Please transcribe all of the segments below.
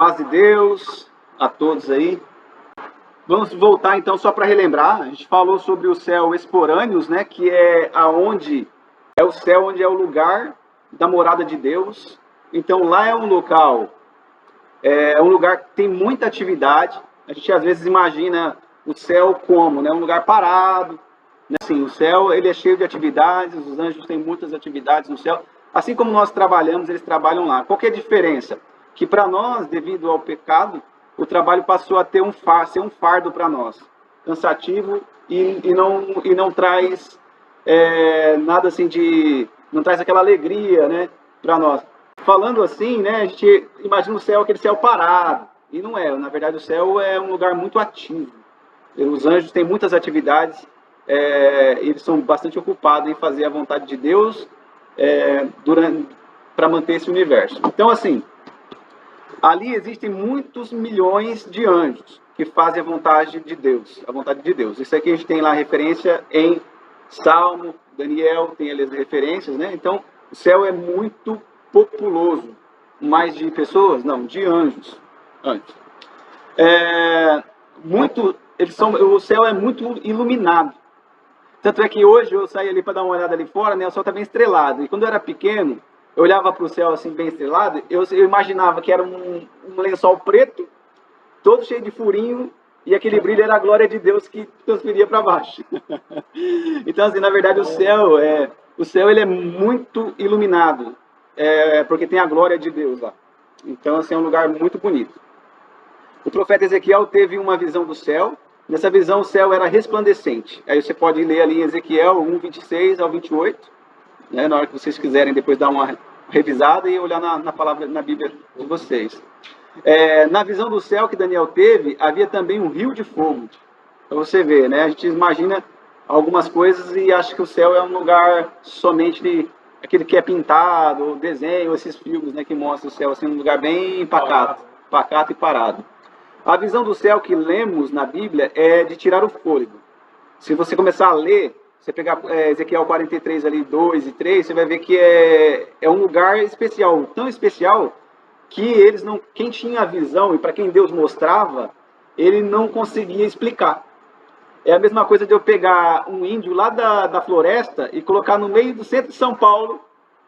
Paz de Deus a todos aí. Vamos voltar então só para relembrar. A gente falou sobre o céu esporâneos, né? Que é aonde é o céu onde é o lugar da morada de Deus. Então lá é um local, é um lugar que tem muita atividade. A gente às vezes imagina o céu como, né? Um lugar parado. Assim, o céu ele é cheio de atividades. Os anjos têm muitas atividades no céu. Assim como nós trabalhamos, eles trabalham lá. Qual que é a diferença? Que para nós, devido ao pecado, o trabalho passou a ter ser um fardo para nós, cansativo e não traz nada assim não traz aquela alegria, né, para nós. Falando assim, né, a gente imagina o céu, aquele céu parado, e não é. Na verdade, o céu é um lugar muito ativo. Os anjos têm muitas atividades, eles são bastante ocupados em fazer a vontade de Deus para manter esse universo. Então, assim, ali existem muitos milhões de anjos que fazem a vontade de Deus, a vontade de Deus. Isso aqui a gente tem lá referência em Salmo, Daniel, tem ali as referências, né? Então, o céu é muito populoso. Mais de pessoas? Não, de anjos. O céu é muito iluminado. Tanto é que hoje eu saí ali para dar uma olhada ali fora, né? O céu está bem estrelado. E quando eu era pequeno, eu olhava para o céu assim bem estrelado, eu imaginava que era um lençol preto, todo cheio de furinho, e aquele brilho era a glória de Deus que transferia para baixo. Então, assim, na verdade, o céu ele é muito iluminado, porque tem a glória de Deus lá. Então, assim, é um lugar muito bonito. O profeta Ezequiel teve uma visão do céu. Nessa visão, o céu era resplandecente. Aí você pode ler ali em Ezequiel 1, 26 ao 28, né, na hora que vocês quiserem depois dar uma revisada e olhar na palavra, na Bíblia de vocês. Na visão do céu que Daniel teve, havia também um rio de fogo. Para você ver, né? A gente imagina algumas coisas e acha que o céu é um lugar somente aquele que é pintado, ou desenho, esses filmes, né, que mostram o céu assim, um lugar bem pacato e parado. A visão do céu que lemos na Bíblia é de tirar o fôlego. Se você começar a ler, você pegar Ezequiel 43 ali, 2 e 3, você vai ver que é um lugar especial, tão especial que quem tinha a visão e para quem Deus mostrava, ele não conseguia explicar. É a mesma coisa de eu pegar um índio lá da floresta e colocar no meio do centro de São Paulo,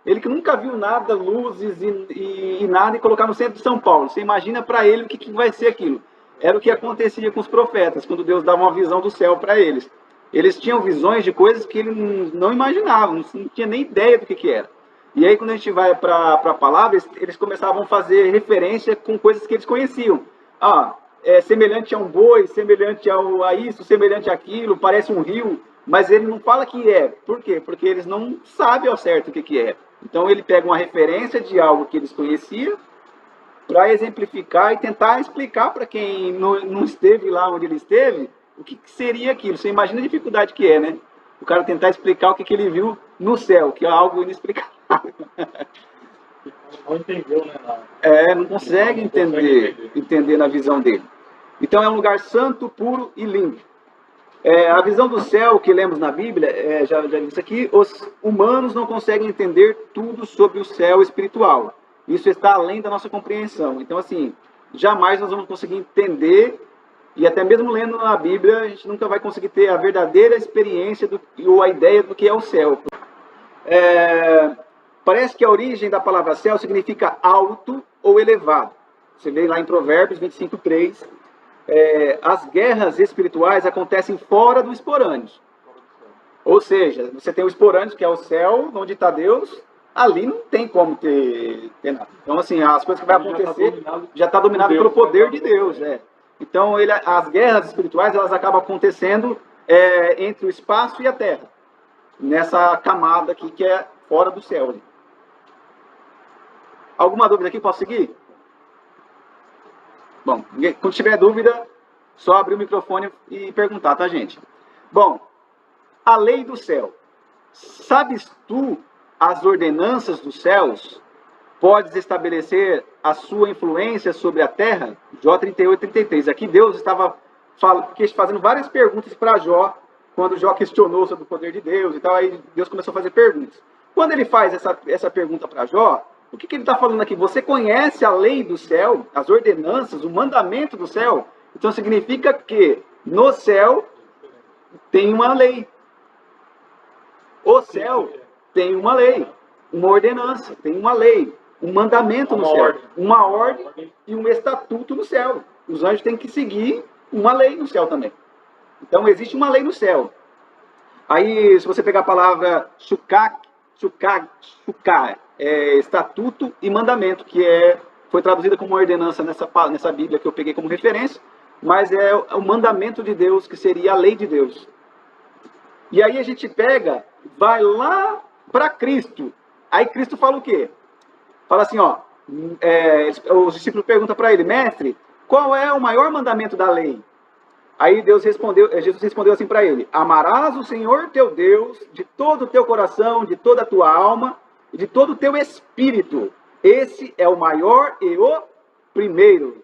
ele que nunca viu nada, luzes e nada, e colocar no centro de São Paulo. Você imagina para ele o que vai ser aquilo. Era o que acontecia com os profetas, quando Deus dava uma visão do céu para eles. Eles tinham visões de coisas que eles não imaginavam, não tinha nem ideia do que era. E aí, quando a gente vai para a palavra, eles começavam a fazer referência com coisas que eles conheciam. Semelhante a um boi, semelhante a isso, semelhante àquilo, parece um rio, mas ele não fala que é. Por quê? Porque eles não sabem ao certo o que é. Então, ele pega uma referência de algo que eles conheciam para exemplificar e tentar explicar para quem não esteve lá onde ele esteve o que seria aquilo. Você imagina a dificuldade que é, né? O cara tentar explicar o que ele viu no céu, que é algo inexplicável. Não entendeu, né? Não consegue entender na visão dele. Então é um lugar santo, puro e limpo. A visão do céu que lemos na Bíblia, já disse aqui, os humanos não conseguem entender tudo sobre o céu espiritual. Isso está além da nossa compreensão. Então, assim, jamais nós vamos conseguir entender, e até mesmo lendo na Bíblia, a gente nunca vai conseguir ter a verdadeira experiência ou a ideia do que é o céu. Parece que a origem da palavra céu significa alto ou elevado. Você vê lá em Provérbios 25:3. As guerras espirituais acontecem fora do esporâneos. Ou seja, você tem o esporâneos, que é o céu, onde está Deus, ali não tem como ter nada. Então, assim, as coisas que vai acontecer já está dominado pelo poder de Deus. Então, as guerras espirituais, elas acabam acontecendo entre o espaço e a terra. Nessa camada aqui, que é fora do céu. Ali. Alguma dúvida aqui? Posso seguir? Bom, quando tiver dúvida, só abrir o microfone e perguntar, tá, gente? Bom, a lei do céu. Sabes tu as ordenanças dos céus? Podes estabelecer a sua influência sobre a terra? Jó 38:33. Aqui Deus estava fazendo várias perguntas para Jó, quando Jó questionou sobre o poder de Deus e tal, aí Deus começou a fazer perguntas. Quando ele faz essa pergunta para Jó, O que ele está falando aqui? Você conhece a lei do céu, as ordenanças, o mandamento do céu? Então significa que no céu tem uma lei. O céu tem uma lei, uma ordenança, tem uma lei, um mandamento no céu, uma ordem e um estatuto no céu. Os anjos têm que seguir uma lei no céu também. Então existe uma lei no céu. Aí, se você pegar a palavra shukak, é estatuto e mandamento, que foi traduzida como ordenança nessa Bíblia que eu peguei como referência, mas é o mandamento de Deus, que seria a lei de Deus. E aí a gente pega, vai lá para Cristo. Aí Cristo fala o quê? Fala assim, ó, os discípulos perguntam para ele, mestre, qual é o maior mandamento da lei? Aí Jesus respondeu assim para ele, amarás o Senhor teu Deus de todo o teu coração, de toda a tua alma e de todo o teu espírito. Esse é o maior e o primeiro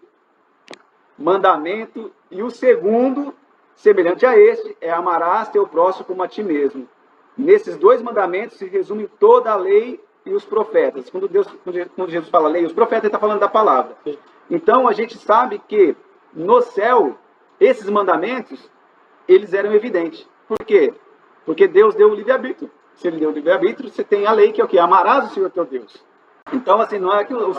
mandamento, e o segundo, semelhante a este, é amarás teu próximo como a ti mesmo. Nesses dois mandamentos se resume toda a lei e os profetas. Quando Jesus fala lei e os profetas, ele está falando da palavra. Então a gente sabe que no céu, esses mandamentos, eles eram evidentes. Por quê? Porque Deus deu o livre-arbítrio. Se ele deu o livre-arbítrio, você tem a lei que é o quê? Amarás o Senhor teu Deus. Então, assim, não é que o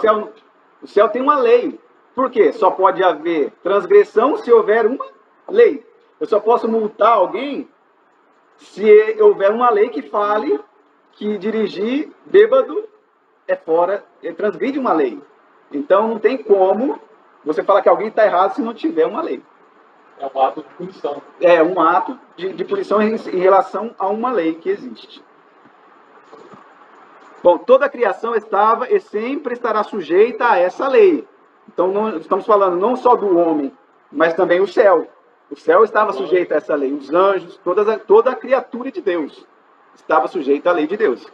céu tem uma lei. Por quê? Só pode haver transgressão se houver uma lei. Eu só posso multar alguém se houver uma lei que fale que dirigir bêbado transgride uma lei. Então não tem como você falar que alguém está errado se não tiver uma lei. É um ato de punição. É um ato de punição em relação a uma lei que existe. Bom, toda a criação estava e sempre estará sujeita a essa lei. Então estamos falando não só do homem, mas também o céu. O céu estava sujeito a essa lei. Os anjos, toda a criatura de Deus estava sujeita à lei de Deus.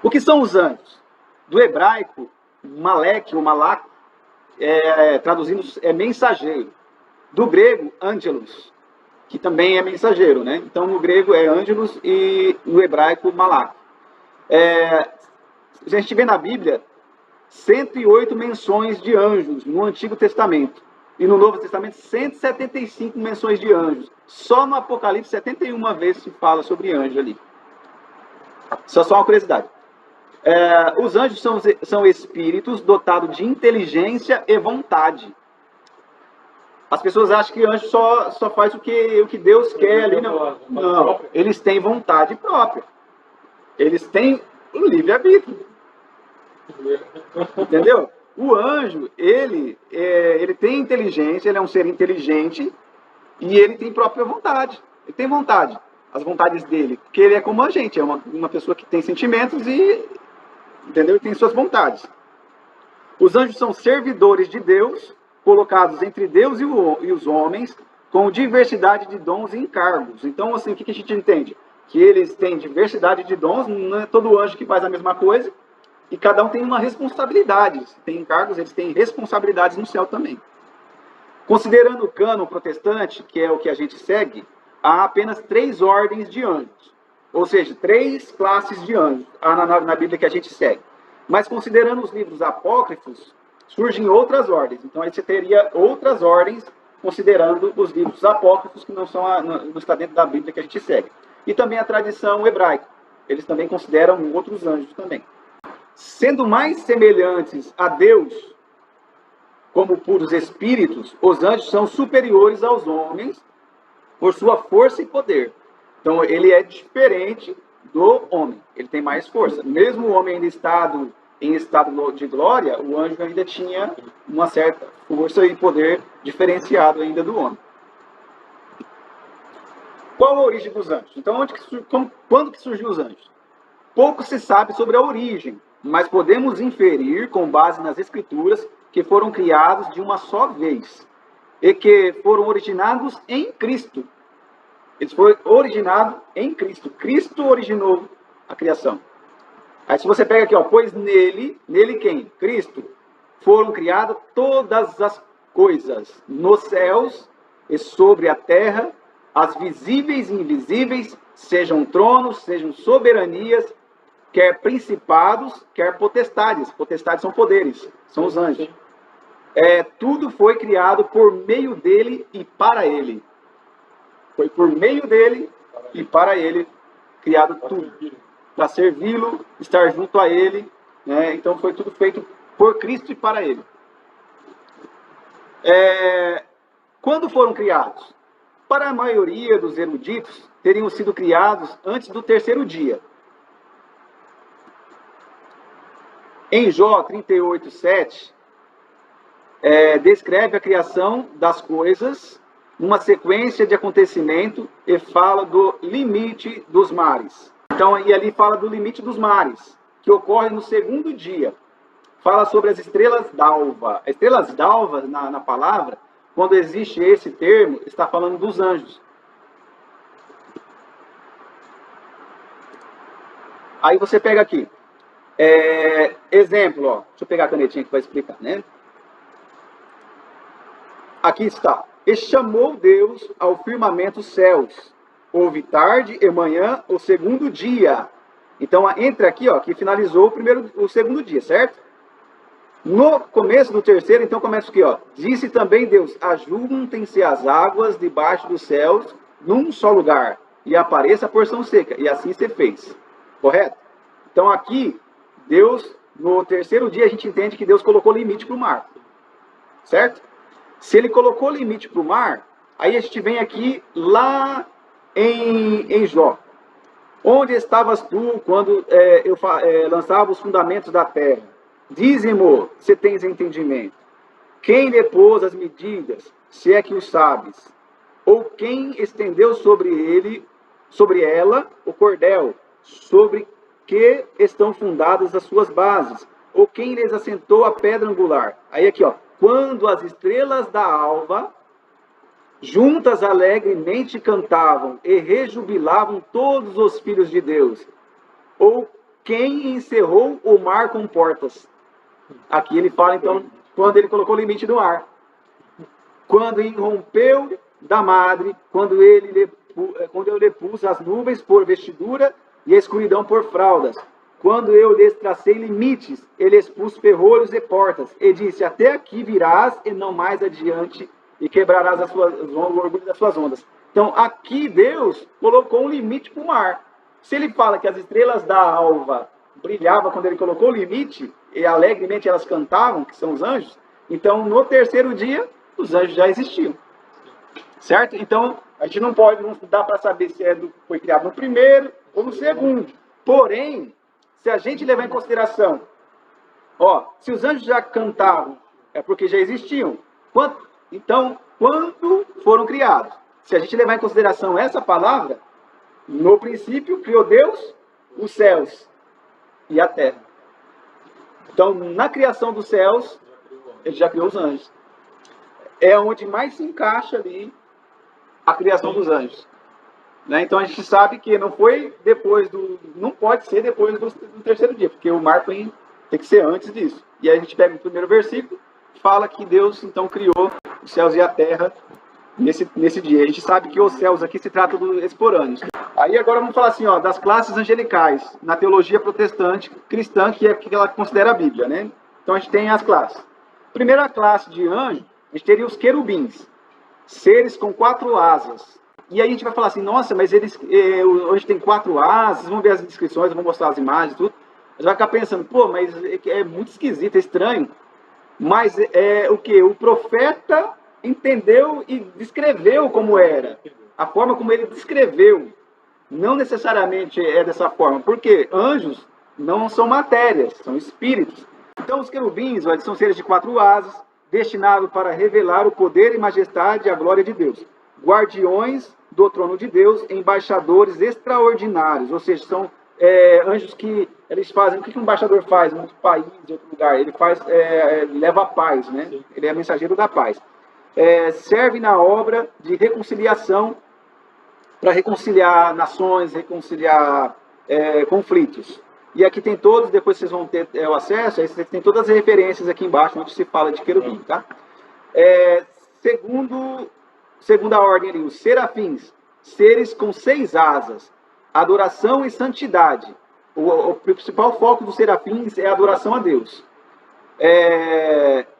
O que são os anjos? Do hebraico, malek ou malak, traduzindo, é mensageiro. Do grego, angelos, que também é mensageiro, né? Então, no grego é angelos e no hebraico, malak. A gente vê na Bíblia 108 menções de anjos no Antigo Testamento. E no Novo Testamento, 175 menções de anjos. Só no Apocalipse, 71 vezes se fala sobre anjo ali. Só uma curiosidade. Os anjos são espíritos dotados de inteligência e vontade. As pessoas acham que anjo só faz o que Deus quer ali. Não, eles têm vontade própria. Eles têm o livre-arbítrio. Entendeu? O anjo, ele tem inteligência, ele é um ser inteligente e ele tem própria vontade. Ele tem vontade, as vontades dele, porque ele é como a gente, é uma pessoa que tem sentimentos e, entendeu? E tem suas vontades. Os anjos são servidores de Deus, colocados entre Deus e os homens, com diversidade de dons e encargos. Então, assim, o que a gente entende? Que eles têm diversidade de dons, não é todo anjo que faz a mesma coisa, e cada um tem uma responsabilidade. Se tem encargos, eles têm responsabilidades no céu também. Considerando o cânon protestante, que é o que a gente segue, há apenas 3 ordens de anjos. Ou seja, 3 classes de anjos na Bíblia que a gente segue. Mas considerando os livros apócrifos, surgem outras ordens. Então aí você teria outras ordens, considerando os livros apócrifos, que não está dentro da Bíblia que a gente segue. E também a tradição hebraica. Eles também consideram outros anjos também. Sendo mais semelhantes a Deus, como puros espíritos, os anjos são superiores aos homens por sua força e poder. Então ele é diferente do homem, ele tem mais força. Mesmo o homem ainda em estado de glória, o anjo ainda tinha uma certa força e poder diferenciado ainda do homem. Qual a origem dos anjos? Então, quando que surgiu os anjos? Pouco se sabe sobre a origem, mas podemos inferir, com base nas Escrituras, que foram criados de uma só vez e que foram originados em Cristo. Eles foram originados em Cristo. Cristo originou a criação. Aí se você pega aqui, ó, pois nele quem? Cristo, foram criadas todas as coisas, nos céus e sobre a terra, as visíveis e invisíveis, sejam tronos, sejam soberanias, quer principados, quer potestades. Potestades são poderes, são os anjos. Tudo foi criado por meio dele e para ele. Foi por meio dele e para ele criado tudo. Para servi-lo, estar junto a ele. Né? Então foi tudo feito por Cristo e para ele. Quando foram criados? Para a maioria dos eruditos, teriam sido criados antes do terceiro dia. Em Jó 38:7, descreve a criação das coisas numa sequência de acontecimento e fala do limite dos mares. Então, e ali fala do limite dos mares, que ocorre no segundo dia. Fala sobre as estrelas d'alva. As estrelas d'alva, na palavra, quando existe esse termo, está falando dos anjos. Aí você pega aqui. Exemplo, ó. Deixa eu pegar a canetinha aqui para explicar, né? Aqui está. E chamou Deus ao firmamento os céus. Houve tarde e manhã, o segundo dia. Então, entra aqui, ó, que finalizou o segundo dia, certo? No começo do terceiro, então começa aqui, ó. Disse também Deus: ajuntem-se as águas debaixo dos céus num só lugar, e apareça a porção seca. E assim se fez. Correto? Então aqui, Deus, no terceiro dia, a gente entende que Deus colocou limite para o mar. Certo? Se ele colocou limite para o mar, aí a gente vem aqui lá em Jó. Onde estavas tu quando eu lançava os fundamentos da terra? Dize-mo, se tens entendimento. Quem lhe pôs as medidas, se é que o sabes? Ou quem estendeu sobre ela, o cordel, sobre que estão fundadas as suas bases? Ou quem lhes assentou a pedra angular? Aí aqui, ó. Quando as estrelas da alva, juntas alegremente cantavam e rejubilavam todos os filhos de Deus. Ou quem encerrou o mar com portas? Aqui ele fala, então, quando ele colocou o limite no ar. Quando irrompeu da madre, quando eu lhe pus as nuvens por vestidura e a escuridão por fraldas. Quando eu lhes tracei limites, ele expus ferrolhos e portas. E disse, até aqui virás e não mais adiante, e quebrarás o orgulho das suas ondas. Então, aqui Deus colocou um limite para o mar. Se ele fala que as estrelas da alva brilhavam quando ele colocou o limite, e alegremente elas cantavam, que são os anjos, então no terceiro dia, os anjos já existiam. Certo? Então, a gente não dá para saber se foi criado no primeiro ou no segundo. Porém, se a gente levar em consideração, se os anjos já cantavam, é porque já existiam. Então, quando foram criados? Se a gente levar em consideração essa palavra, no princípio criou Deus os céus e a terra. Então, na criação dos céus, ele já criou os anjos. É onde mais se encaixa ali a criação dos anjos. Né? Então, a gente sabe que não foi depois não pode ser depois do terceiro dia, porque o mar tem que ser antes disso. E aí a gente pega o primeiro versículo, fala que Deus, então, criou os céus e a terra nesse dia. A gente sabe que os céus aqui se trata dos esporâneos. Aí agora vamos falar assim, das classes angelicais, na teologia protestante cristã, que é o que ela considera a Bíblia, né? Então a gente tem as classes. Primeira classe de anjo, a gente teria os querubins, seres com 4 asas. E aí a gente vai falar assim, nossa, mas eles hoje tem 4 asas, vamos ver as descrições, vamos mostrar as imagens e tudo. A gente vai ficar pensando, pô, mas é muito esquisito, é estranho. Mas o que? O profeta entendeu e descreveu como era. A forma como ele descreveu. Não necessariamente é dessa forma. Porque anjos não são matérias, são espíritos. Então os querubins são seres de 4 asas, destinados para revelar o poder e majestade e a glória de Deus. Guardiões do trono de Deus, embaixadores extraordinários. Ou seja, são anjos que eles fazem... O que um embaixador faz em outro país, em outro lugar? Ele leva a paz, né? Ele é mensageiro da paz. Serve na obra de reconciliação, para reconciliar nações, reconciliar conflitos. E aqui tem todos, depois vocês vão ter o acesso, aí vocês têm todas as referências aqui embaixo, onde se fala de querubim, tá? Segunda ordem ali, os serafins, seres com 6 asas, adoração e santidade. o principal foco dos serafins é a adoração a Deus.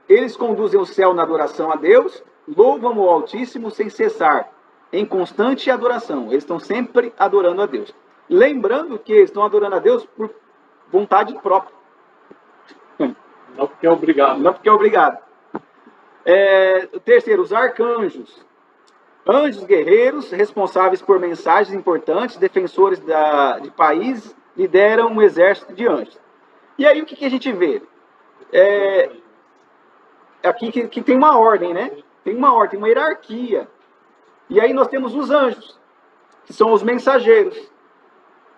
Eles conduzem o céu na adoração a Deus, louvam o Altíssimo sem cessar, em constante adoração. Eles estão sempre adorando a Deus. Lembrando que eles estão adorando a Deus por vontade própria. Não porque é obrigado. Não porque é obrigado. Terceiro, os arcanjos. Anjos guerreiros, responsáveis por mensagens importantes, defensores de países, lideram um exército de anjos. E aí o que a gente vê? Aqui que tem uma ordem, né? Tem uma ordem, uma hierarquia. E aí nós temos os anjos, que são os mensageiros.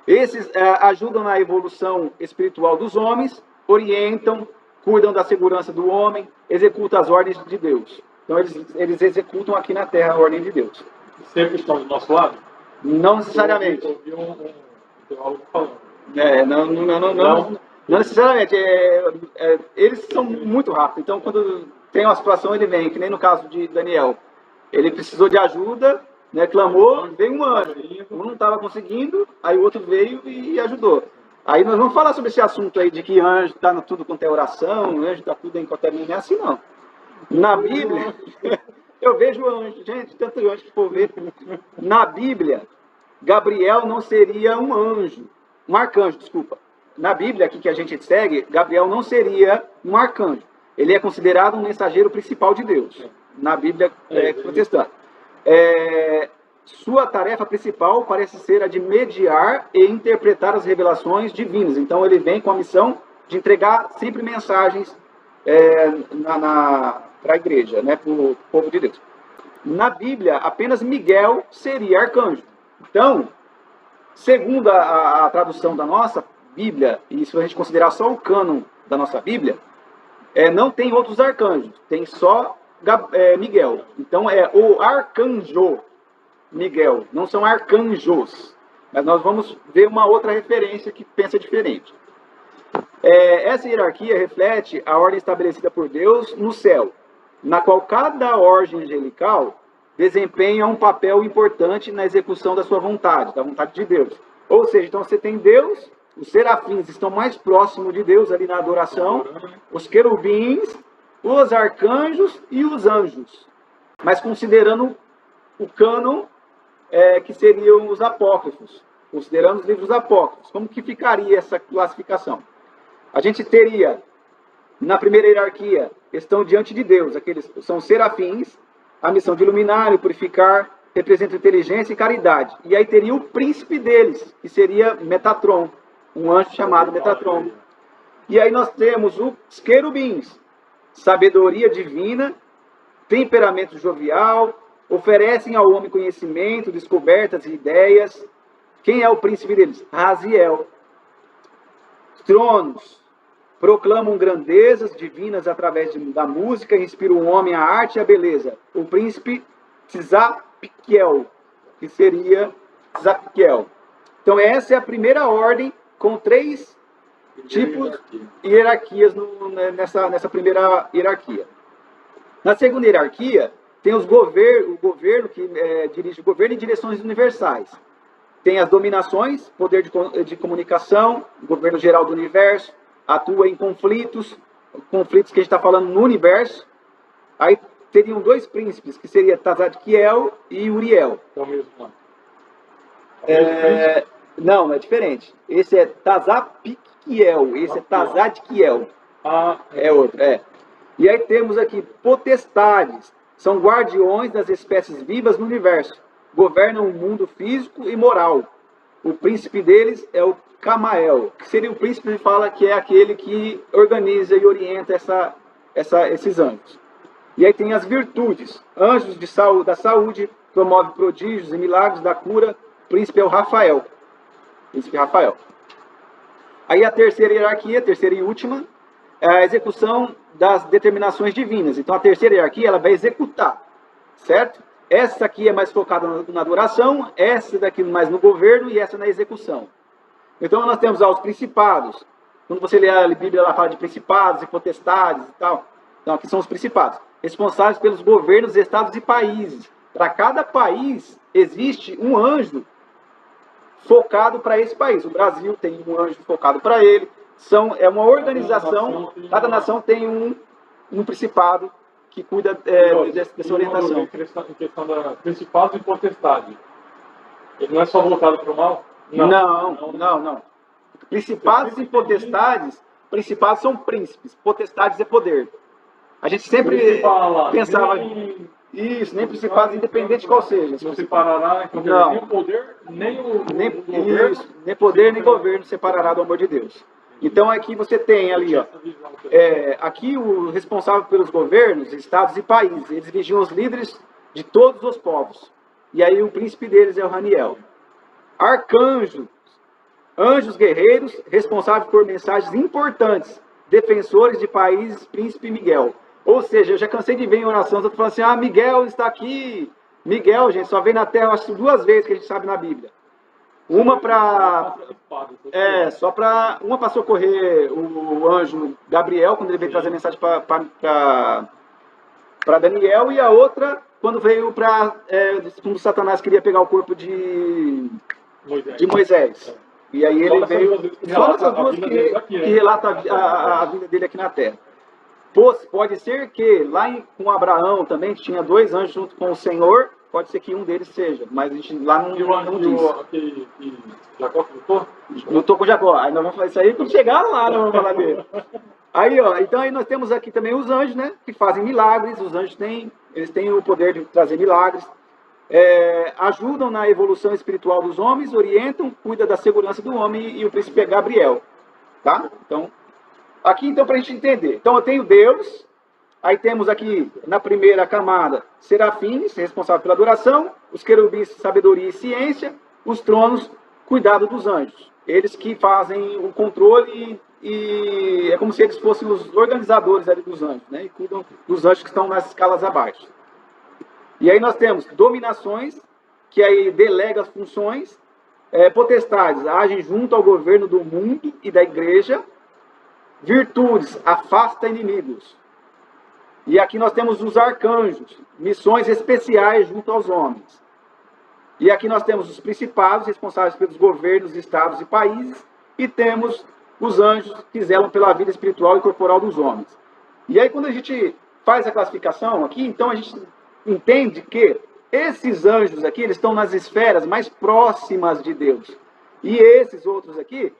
Esses ajudam na evolução espiritual dos homens, orientam, cuidam da segurança do homem, executam as ordens de Deus. Então eles executam aqui na Terra a ordem de Deus. Sempre estão do nosso lado? Não necessariamente. Eu ouvi um teólogo falando. Não necessariamente. Eles são muito rápidos. Então quando tem uma situação ele vem, que nem no caso de Daniel. Ele precisou de ajuda, né, clamou, veio um anjo. Um não estava conseguindo, aí o outro veio e ajudou. Aí nós vamos falar sobre esse assunto aí de que anjo está tudo quanto é oração, anjo está tudo em qualquer não é assim não. Na Bíblia, eu vejo anjo, gente, tanto anjo que for ver. Na Bíblia, Gabriel não seria um anjo, um arcanjo, desculpa. Na Bíblia aqui que a gente segue, Gabriel não seria um arcanjo. Ele é considerado um mensageiro principal de Deus. Na Bíblia protestante. Sua tarefa principal parece ser a de mediar e interpretar as revelações divinas. Então ele vem com a missão de entregar sempre mensagens para a igreja, né, para o povo de Deus. Na Bíblia, apenas Miguel seria arcanjo. Então, segundo a tradução da nossa Bíblia, e se a gente considerar só o cânon da nossa Bíblia, não tem outros arcanjos, tem só Miguel. Então é o arcanjo Miguel, não são arcanjos. Mas nós vamos ver uma outra referência que pensa diferente. Essa hierarquia reflete a ordem estabelecida por Deus no céu, na qual cada ordem angelical desempenha um papel importante na execução da sua vontade, da vontade de Deus. Ou seja, então você tem Deus, os serafins estão mais próximos de Deus ali na adoração, os querubins, os arcanjos e os anjos. Mas considerando o cânon, que seriam os apócrifos, considerando os livros apócrifos, como que ficaria essa classificação? A gente teria, na primeira hierarquia, estão diante de Deus, aqueles são serafins, a missão de iluminar e purificar, representa inteligência e caridade. E aí teria o príncipe deles, que seria Metatron, um anjo chamado Metatron. E aí nós temos os querubins, sabedoria divina, temperamento jovial, oferecem ao homem conhecimento, descobertas e ideias. Quem é o príncipe deles? Raziel. Tronos proclamam grandezas divinas através da música e inspiram o homem à arte e à beleza. O príncipe Tzapkiel, que seria Tzapkiel. Então essa é a primeira ordem com 3 tipos de hierarquias nessa primeira hierarquia. Na segunda hierarquia, tem o governo que dirige o governo em direções universais. Tem as dominações, poder de comunicação, governo geral do universo, atua em conflitos que a gente está falando no universo. Aí teriam 2 príncipes, que seria Tzadkiel e Uriel. É o mesmo nome. Não, é diferente. Esse é Tzapkiel, esse é Tzadkiel. É outro, E aí temos aqui potestades, são guardiões das espécies vivas no universo, governam o mundo físico e moral. O príncipe deles é o Camael, que seria o príncipe que fala que é aquele que organiza e orienta esses anjos. E aí tem as virtudes, anjos da saúde, promove prodígios e milagres da cura, o príncipe é o Rafael. Príncipe Rafael. Aí a terceira hierarquia, terceira e última, é a execução das determinações divinas. Então a terceira hierarquia ela vai executar, certo? Essa aqui é mais focada na adoração, essa daqui mais no governo e essa na execução. Então nós temos os principados. Quando você lê a Bíblia, ela fala de principados e potestades e tal. Então aqui são os principados, responsáveis pelos governos, estados e países. Para cada país existe um anjo focado para esse país. O Brasil tem um anjo focado para ele. É uma organização, cada nação tem um principado que cuida dessa orientação. Em questão da principados e potestade, ele não é só voltado para o mal? Não. Principados e potestades, principados são príncipes, potestades é poder. A gente sempre pensava isso, nem principados, independente de qual seja. Não separará nem o poder, nem o governo. Isso, nem poder, nem governo separará do amor de Deus. Então aqui você tem ali, ó, aqui o responsável pelos governos, estados e países, eles vigiam os líderes de todos os povos. E aí o príncipe deles é o Raniel. Arcanjos, anjos guerreiros, responsáveis por mensagens importantes, defensores de países, príncipe Miguel. Ou seja, eu já cansei de ver em oração, eu tô falando assim, Miguel está aqui. Miguel, gente, só vem na Terra, acho que 2 vezes que a gente sabe na Bíblia. Uma para uma para socorrer o anjo Gabriel, quando ele veio trazer mensagem para Daniel, e a outra quando veio quando Satanás queria pegar o corpo de Moisés. E aí ele veio, só nessas duas que relata a vida dele aqui na Terra. Pode ser que lá com Abraão também tinha 2 anjos junto com o Senhor, pode ser que um deles seja, mas a gente lá não diz. Jacó lutou? Lutou com Jacó. Aí nós vamos falar isso aí quando chegar lá, nós vamos falar dele. Aí, ó, então aí nós temos aqui também os anjos, né, que fazem milagres. Os anjos eles têm o poder de trazer milagres, ajudam na evolução espiritual dos homens, orientam, cuidam da segurança do homem, e o príncipe é Gabriel, tá? Então, aqui então para a gente entender. Então eu tenho Deus, aí temos aqui na primeira camada serafins, responsável pela adoração, os querubins, sabedoria e ciência, os tronos, cuidado dos anjos. Eles que fazem o controle e é como se eles fossem os organizadores ali dos anjos, né? E cuidam dos anjos que estão nas escalas abaixo. E aí nós temos dominações, que aí delega as funções, potestades, agem junto ao governo do mundo e da igreja, virtudes, afasta inimigos. E aqui nós temos os arcanjos, missões especiais junto aos homens. E aqui nós temos os principados, responsáveis pelos governos, estados e países, e temos os anjos que zelam pela vida espiritual e corporal dos homens. E aí quando a gente faz a classificação aqui, então a gente entende que esses anjos aqui, eles estão nas esferas mais próximas de Deus. E esses outros aqui,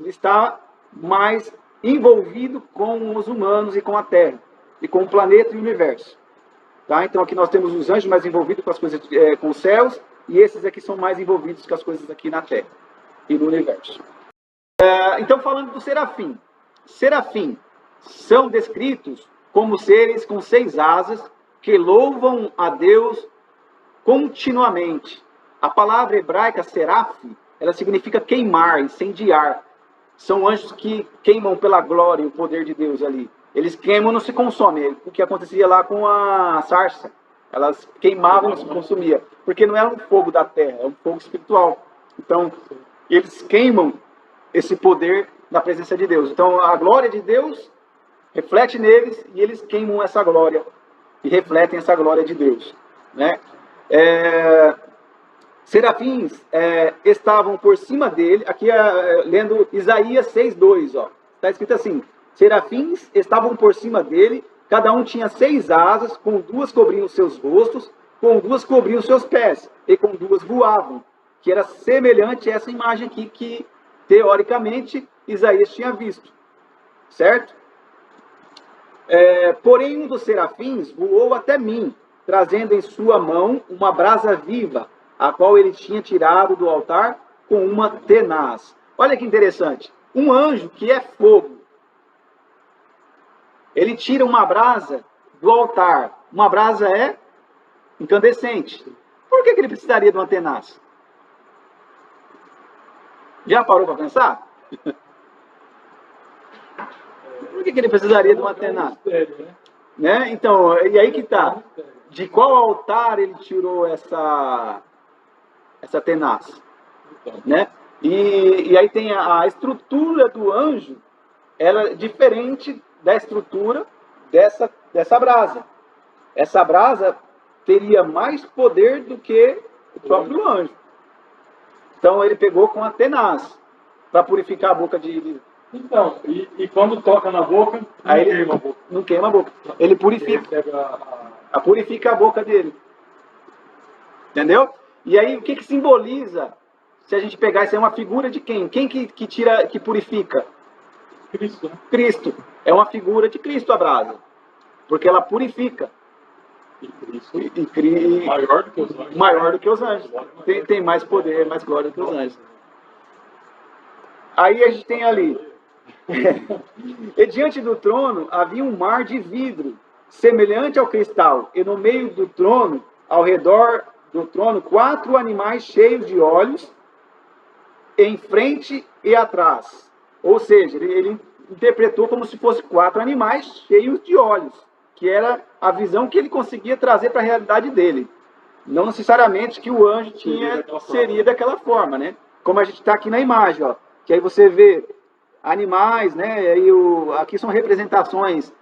está mais envolvido com os humanos e com a Terra, e com o planeta e o universo. Tá? Então aqui nós temos os anjos mais envolvidos com as coisas, com os céus, e esses aqui são mais envolvidos com as coisas aqui na Terra e no universo. Então falando do serafim. Serafim são descritos como seres com 6 asas que louvam a Deus continuamente. A palavra hebraica seraf, ela significa queimar, incendiar. São anjos que queimam pela glória e o poder de Deus ali. Eles queimam e não se consomem. O que acontecia lá com a sarça. Elas queimavam e não se consumiam. Porque não era um fogo da terra, é um fogo espiritual. Então, eles queimam esse poder da presença de Deus. Então, a glória de Deus reflete neles e eles queimam essa glória e refletem essa glória de Deus. Né? Serafins estavam por cima dele. Aqui, lendo Isaías 6:2, está escrito assim: serafins estavam por cima dele, cada um tinha 6 asas, com 2 cobriam os seus rostos, com 2 cobriam os seus pés, e com 2 voavam, que era semelhante a essa imagem aqui que, teoricamente, Isaías tinha visto. Certo? Porém, um dos serafins voou até mim, trazendo em sua mão uma brasa viva, a qual ele tinha tirado do altar com uma tenaz. Olha que interessante. Um anjo que é fogo, ele tira uma brasa do altar. Uma brasa é incandescente. Por que ele precisaria de uma tenaz? Já parou para pensar? Por que ele precisaria de uma tenaz? Né? Então, e aí que está. De qual altar ele tirou essa tenaz? Né? E aí tem a estrutura do anjo, ela é diferente da estrutura dessa brasa. Essa brasa teria mais poder do que o próprio anjo. Então ele pegou com a tenaz para purificar a boca de... Então, e quando toca na boca, não Aí ele queima a boca. não queima a boca. Ele purifica, purifica a boca dele. Entendeu? E aí o que simboliza? Se a gente pegar, isso é uma figura de quem? Quem que tira, que purifica? Cristo, né? Cristo. É uma figura de Cristo a brasa. Porque ela purifica. E Cristo Maior do que os anjos. Maior do que os anjos. Tem mais poder, mais glória do que os anjos. Aí a gente tem ali. E diante do trono havia um mar de vidro, semelhante ao cristal. E no meio do trono, ao redor do trono, 4 animais cheios de olhos, em frente e atrás. Ou seja, ele interpretou como se fosse 4 animais cheios de olhos, que era a visão que ele conseguia trazer para a realidade dele. Não necessariamente que o anjo seria daquela forma, né? Como a gente está aqui na imagem, ó. Que aí você vê animais, né? E aí aqui são representações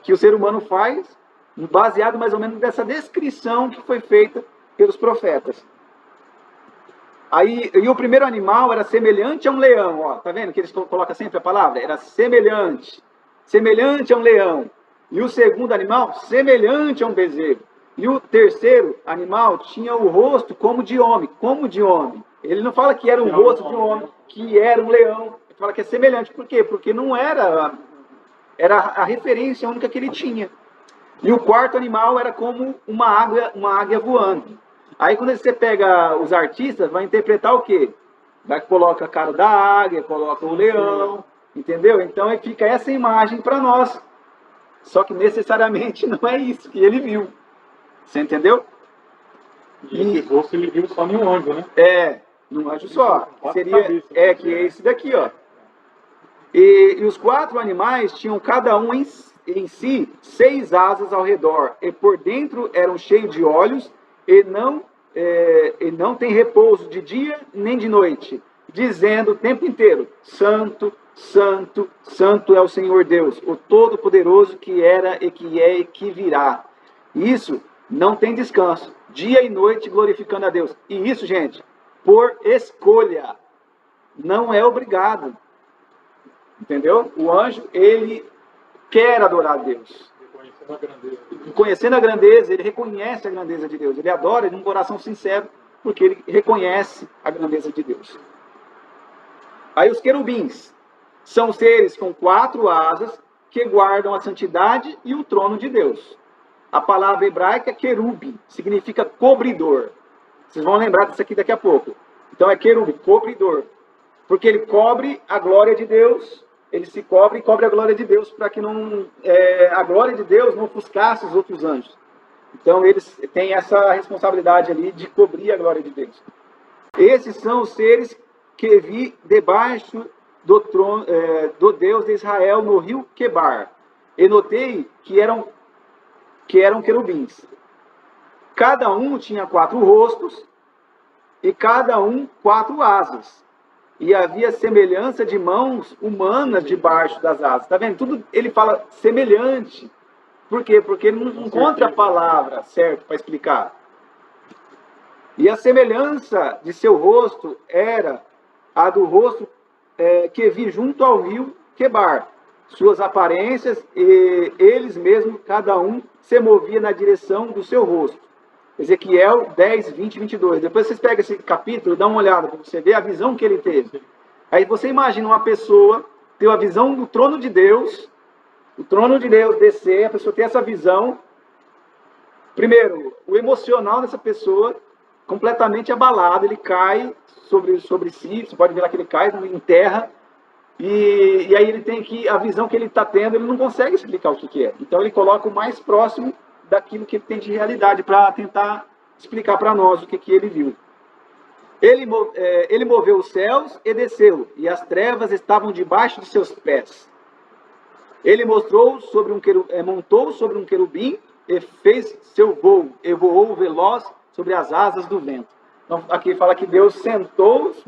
que o ser humano faz, baseado mais ou menos nessa descrição que foi feita pelos profetas. Aí, e o primeiro animal era semelhante a um leão, ó, tá vendo que eles colocam sempre a palavra? Era semelhante a um leão. E o segundo animal, semelhante a um bezerro. E o terceiro animal tinha o rosto como de homem. Ele não fala que era o rosto de um homem, que era um leão. Ele fala que é semelhante. Por quê? Porque não era a referência única que ele tinha. E o quarto animal era como uma águia voando. Aí quando você pega os artistas, vai interpretar o quê? Vai coloca a cara da águia, coloca o leão, entendeu? Então fica essa imagem para nós. Só que necessariamente não é isso que ele viu. Você entendeu? E esse rosto ele viu só em um anjo, né? Num anjo só. Seria, que é esse daqui, ó. E os 4 animais tinham cada um em si 6 asas ao redor. E por dentro eram cheios de olhos e não tem repouso de dia nem de noite. Dizendo o tempo inteiro, Santo, Santo, Santo é o Senhor Deus, o Todo-Poderoso que era e que é e que virá. Isso não tem descanso, dia e noite glorificando a Deus. E isso, gente, por escolha, não é obrigado. Entendeu? O anjo, ele quer adorar a Deus. Conhecendo a grandeza, ele reconhece a grandeza de Deus. Ele adora de um coração sincero, porque ele reconhece a grandeza de Deus. Aí os querubins são seres com 4 asas que guardam a santidade e o trono de Deus. A palavra hebraica querube significa cobridor. Vocês vão lembrar disso aqui daqui a pouco. Então é querube, cobridor. Porque ele cobre a glória de Deus, ele se cobre e cobre a glória de Deus para que a glória de Deus não ofuscasse os outros anjos. Então eles têm essa responsabilidade ali de cobrir a glória de Deus. Esses são os seres que vi debaixo do trono, do Deus de Israel no rio Quebar. E notei que eram querubins. Cada um tinha 4 rostos e cada um 4 asas. E havia semelhança de mãos humanas debaixo das asas. Tá vendo? Tudo ele fala semelhante. Por quê? Porque ele não encontra a palavra certa para explicar. E a semelhança de seu rosto era a do rosto que vi junto ao rio Quebar. Suas aparências e eles mesmos, cada um, se movia na direção do seu rosto. Ezequiel 10, 20, 22. Depois vocês pegam esse capítulo e dão uma olhada para você ver a visão que ele teve. Aí você imagina uma pessoa ter a visão do trono de Deus, o trono de Deus descer, a pessoa ter essa visão. Primeiro, o emocional dessa pessoa completamente abalado, ele cai sobre si, você pode ver lá que ele cai em terra, e aí ele tem a visão que ele está tendo, ele não consegue explicar o que é. Então ele coloca o mais próximo daquilo que ele tem de realidade para tentar explicar para nós o que ele viu. Ele moveu os céus e desceu, e as trevas estavam debaixo de seus pés. Ele montou sobre um querubim e fez seu voo, e voou veloz sobre as asas do vento. Então aqui fala que Deus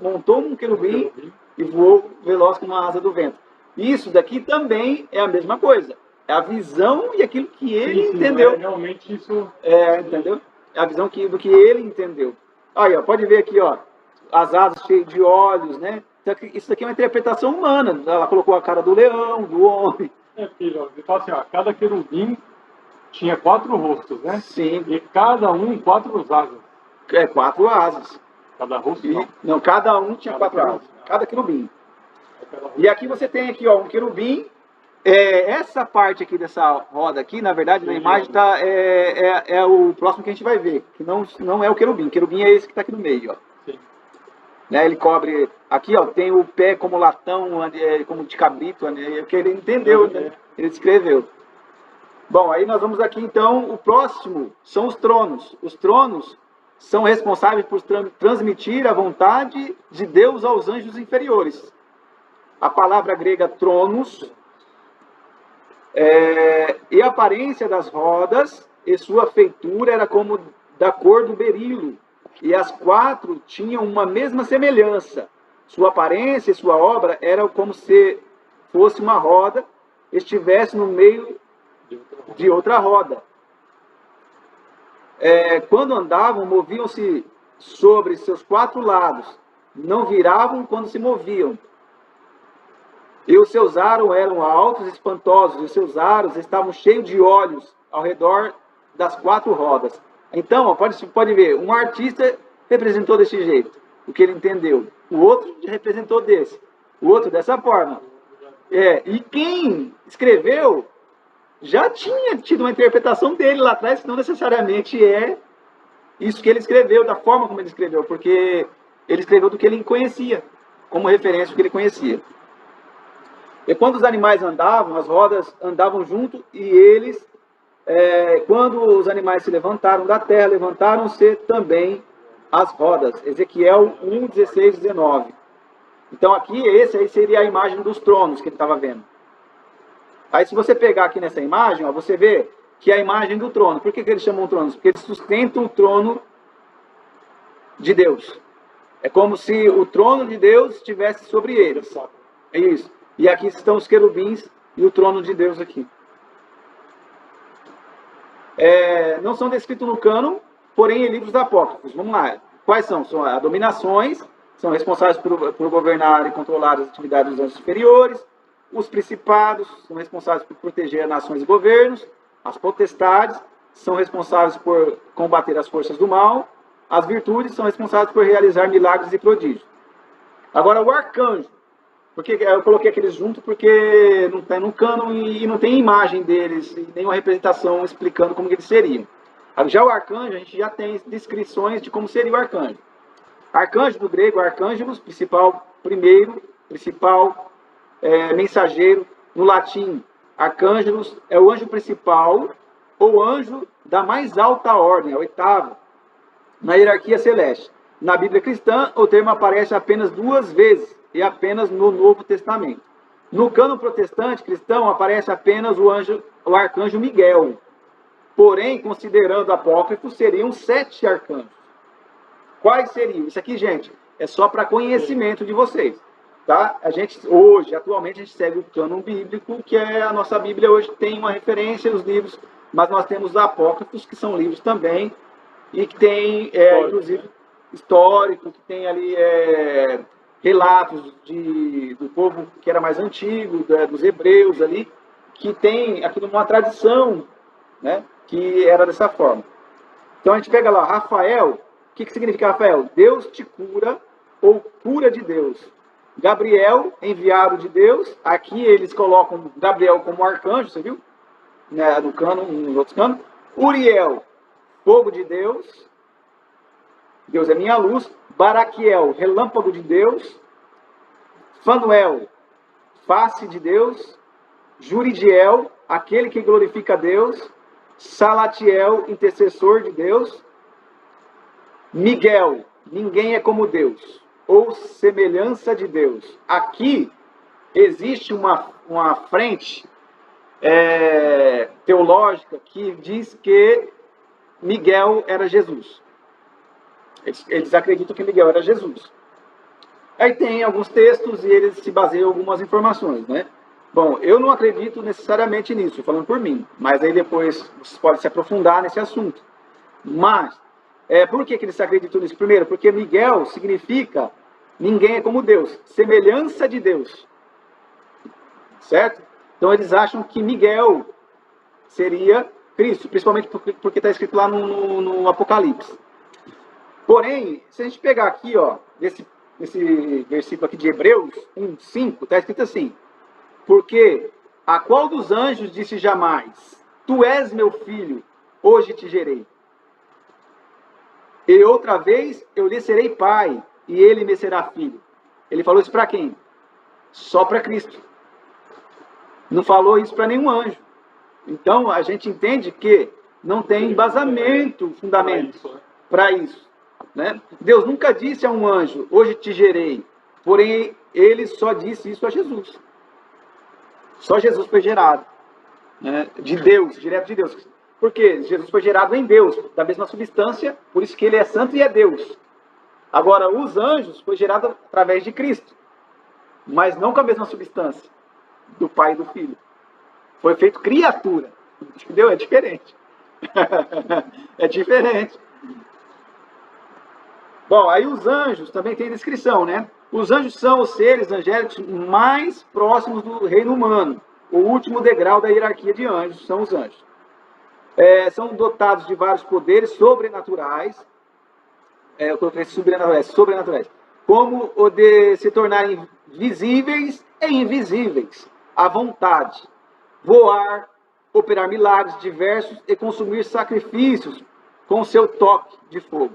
montou um querubim e voou veloz como a asa do vento. Isso daqui também é a mesma coisa. É a visão e aquilo que ele entendeu. Realmente isso... entendeu? É a visão do que ele entendeu. Aí, ó, pode ver aqui, ó. as asas cheias de olhos, né? Isso aqui é uma interpretação humana. Ela colocou a cara do leão, do homem. Filho, ele fala assim, ó, cada querubim tinha 4 rostos, né? Sim. E cada um 4 asas. 4 asas. Cada rosto não, cada um tinha 4 asas. Cada querubim. E aqui você tem aqui, ó, um querubim. Essa parte aqui dessa roda aqui, na verdade, na imagem tá, é o próximo que a gente vai ver, que não é o querubim. Querubim é esse que está aqui no meio, ó. Sim. Né, ele cobre aqui, ó, tem o pé como latão, como de cabrito, né, que ele entendeu, né, ele descreveu. Bom, aí nós vamos aqui então, o próximo são os tronos. Os tronos são responsáveis por transmitir a vontade de Deus aos anjos inferiores. A palavra grega tronos e a aparência das rodas e sua feitura era como da cor do berilo, e as 4 tinham uma mesma semelhança. Sua aparência e sua obra eram como se fosse uma roda estivesse no meio de outra roda. Quando andavam, moviam-se sobre seus 4 lados, não viravam quando se moviam. E os seus aros eram altos e espantosos, e os seus aros estavam cheios de olhos ao redor das 4 rodas. Então, pode ver, um artista representou desse jeito, o que ele entendeu. O outro representou desse. O outro dessa forma. E quem escreveu já tinha tido uma interpretação dele lá atrás, que não necessariamente é isso que ele escreveu, da forma como ele escreveu, porque ele escreveu do que ele conhecia, como referência do que ele conhecia. E quando os animais andavam, as rodas andavam junto, e eles, quando os animais se levantaram da terra, levantaram-se também as rodas. Ezequiel 1, 16 e 19. Então aqui, esse aí seria a imagem dos tronos que ele estava vendo. Aí se você pegar aqui nessa imagem, ó, você vê que é a imagem do trono. Por que eles chamam tronos? Porque eles sustentam o trono de Deus. É como se o trono de Deus estivesse sobre eles. É isso. E aqui estão os querubins e o trono de Deus aqui. Não são descritos no cânon, porém em livros apócrifos. Vamos lá. Quais são? São as dominações, são responsáveis por governar e controlar as atividades dos anjos superiores. Os principados são responsáveis por proteger nações e governos. As potestades são responsáveis por combater as forças do mal. As virtudes são responsáveis por realizar milagres e prodígios. Agora, o arcanjo. Porque eu coloquei aqueles juntos porque não está no cânon e não tem imagem deles, e nenhuma representação explicando como eles seriam. Já o arcanjo, a gente já tem descrições de como seria o arcanjo. Arcanjo do grego, arcângelos, primeiro, principal, mensageiro. No latim, arcângelos é o anjo principal ou anjo da mais alta ordem, a 8ª, na hierarquia celeste. Na Bíblia cristã, o termo aparece apenas 2 vezes, e apenas no Novo Testamento. No cânon protestante cristão, aparece apenas o arcanjo Miguel. Porém, considerando apócrifos, seriam 7 arcanjos. Quais seriam? Isso aqui, gente, é só para conhecimento de vocês. Tá? Atualmente, a gente segue o cânon bíblico, que é a nossa Bíblia hoje tem uma referência aos livros, mas nós temos os apócrifos, que são livros também, e que tem, inclusive, histórico, que tem ali relatos do povo que era mais antigo, dos hebreus ali, que tem aqui uma tradição, né, que era dessa forma. Então a gente pega lá, Rafael, o que significa Rafael? Deus te cura, ou cura de Deus. Gabriel, enviado de Deus, aqui eles colocam Gabriel como arcanjo, você viu? Né, no cânon, nos outros cânones. Uriel, fogo de Deus, Deus é minha luz. Baraquiel, relâmpago de Deus. Fanuel, face de Deus. Juridiel, aquele que glorifica a Deus. Salatiel, intercessor de Deus. Miguel, ninguém é como Deus, ou semelhança de Deus. Aqui existe uma frente teológica que diz que Miguel era Jesus. Eles acreditam que Miguel era Jesus. Aí tem alguns textos e eles se baseiam em algumas informações, né? Bom, eu não acredito necessariamente nisso, falando por mim. Mas aí depois vocês podem se aprofundar nesse assunto. Mas Por que eles acreditam nisso? Primeiro, porque Miguel significa ninguém é como Deus, semelhança de Deus. Certo? Então eles acham que Miguel seria Cristo, principalmente porque está escrito lá no Apocalipse. Porém, se a gente pegar aqui, ó, nesse versículo aqui de Hebreus 1:5, está escrito assim: porque a qual dos anjos disse jamais, tu és meu filho, hoje te gerei. E outra vez eu lhe serei pai, e ele me será filho. Ele falou isso para quem? Só para Cristo. Não falou isso para nenhum anjo. Então a gente entende que não tem embasamento, fundamento para isso. Né? Deus nunca disse a um anjo, hoje te gerei. Porém, ele só disse isso a Jesus. Só Jesus foi gerado. Né? De Deus, direto de Deus. Porque Jesus foi gerado em Deus, da mesma substância, por isso que ele é santo e é Deus. Agora, os anjos foi gerado através de Cristo, mas não com a mesma substância do Pai e do Filho. Foi feito criatura. Entendeu? É diferente. É diferente. Bom, aí os anjos também tem descrição, né? Os anjos são os seres angélicos mais próximos do reino humano. O último degrau da hierarquia de anjos são os anjos. São dotados de vários poderes sobrenaturais. Eu coloquei sobrenaturais. Como o de se tornarem visíveis e invisíveis, à vontade. Voar, operar milagres diversos e consumir sacrifícios com seu toque de fogo.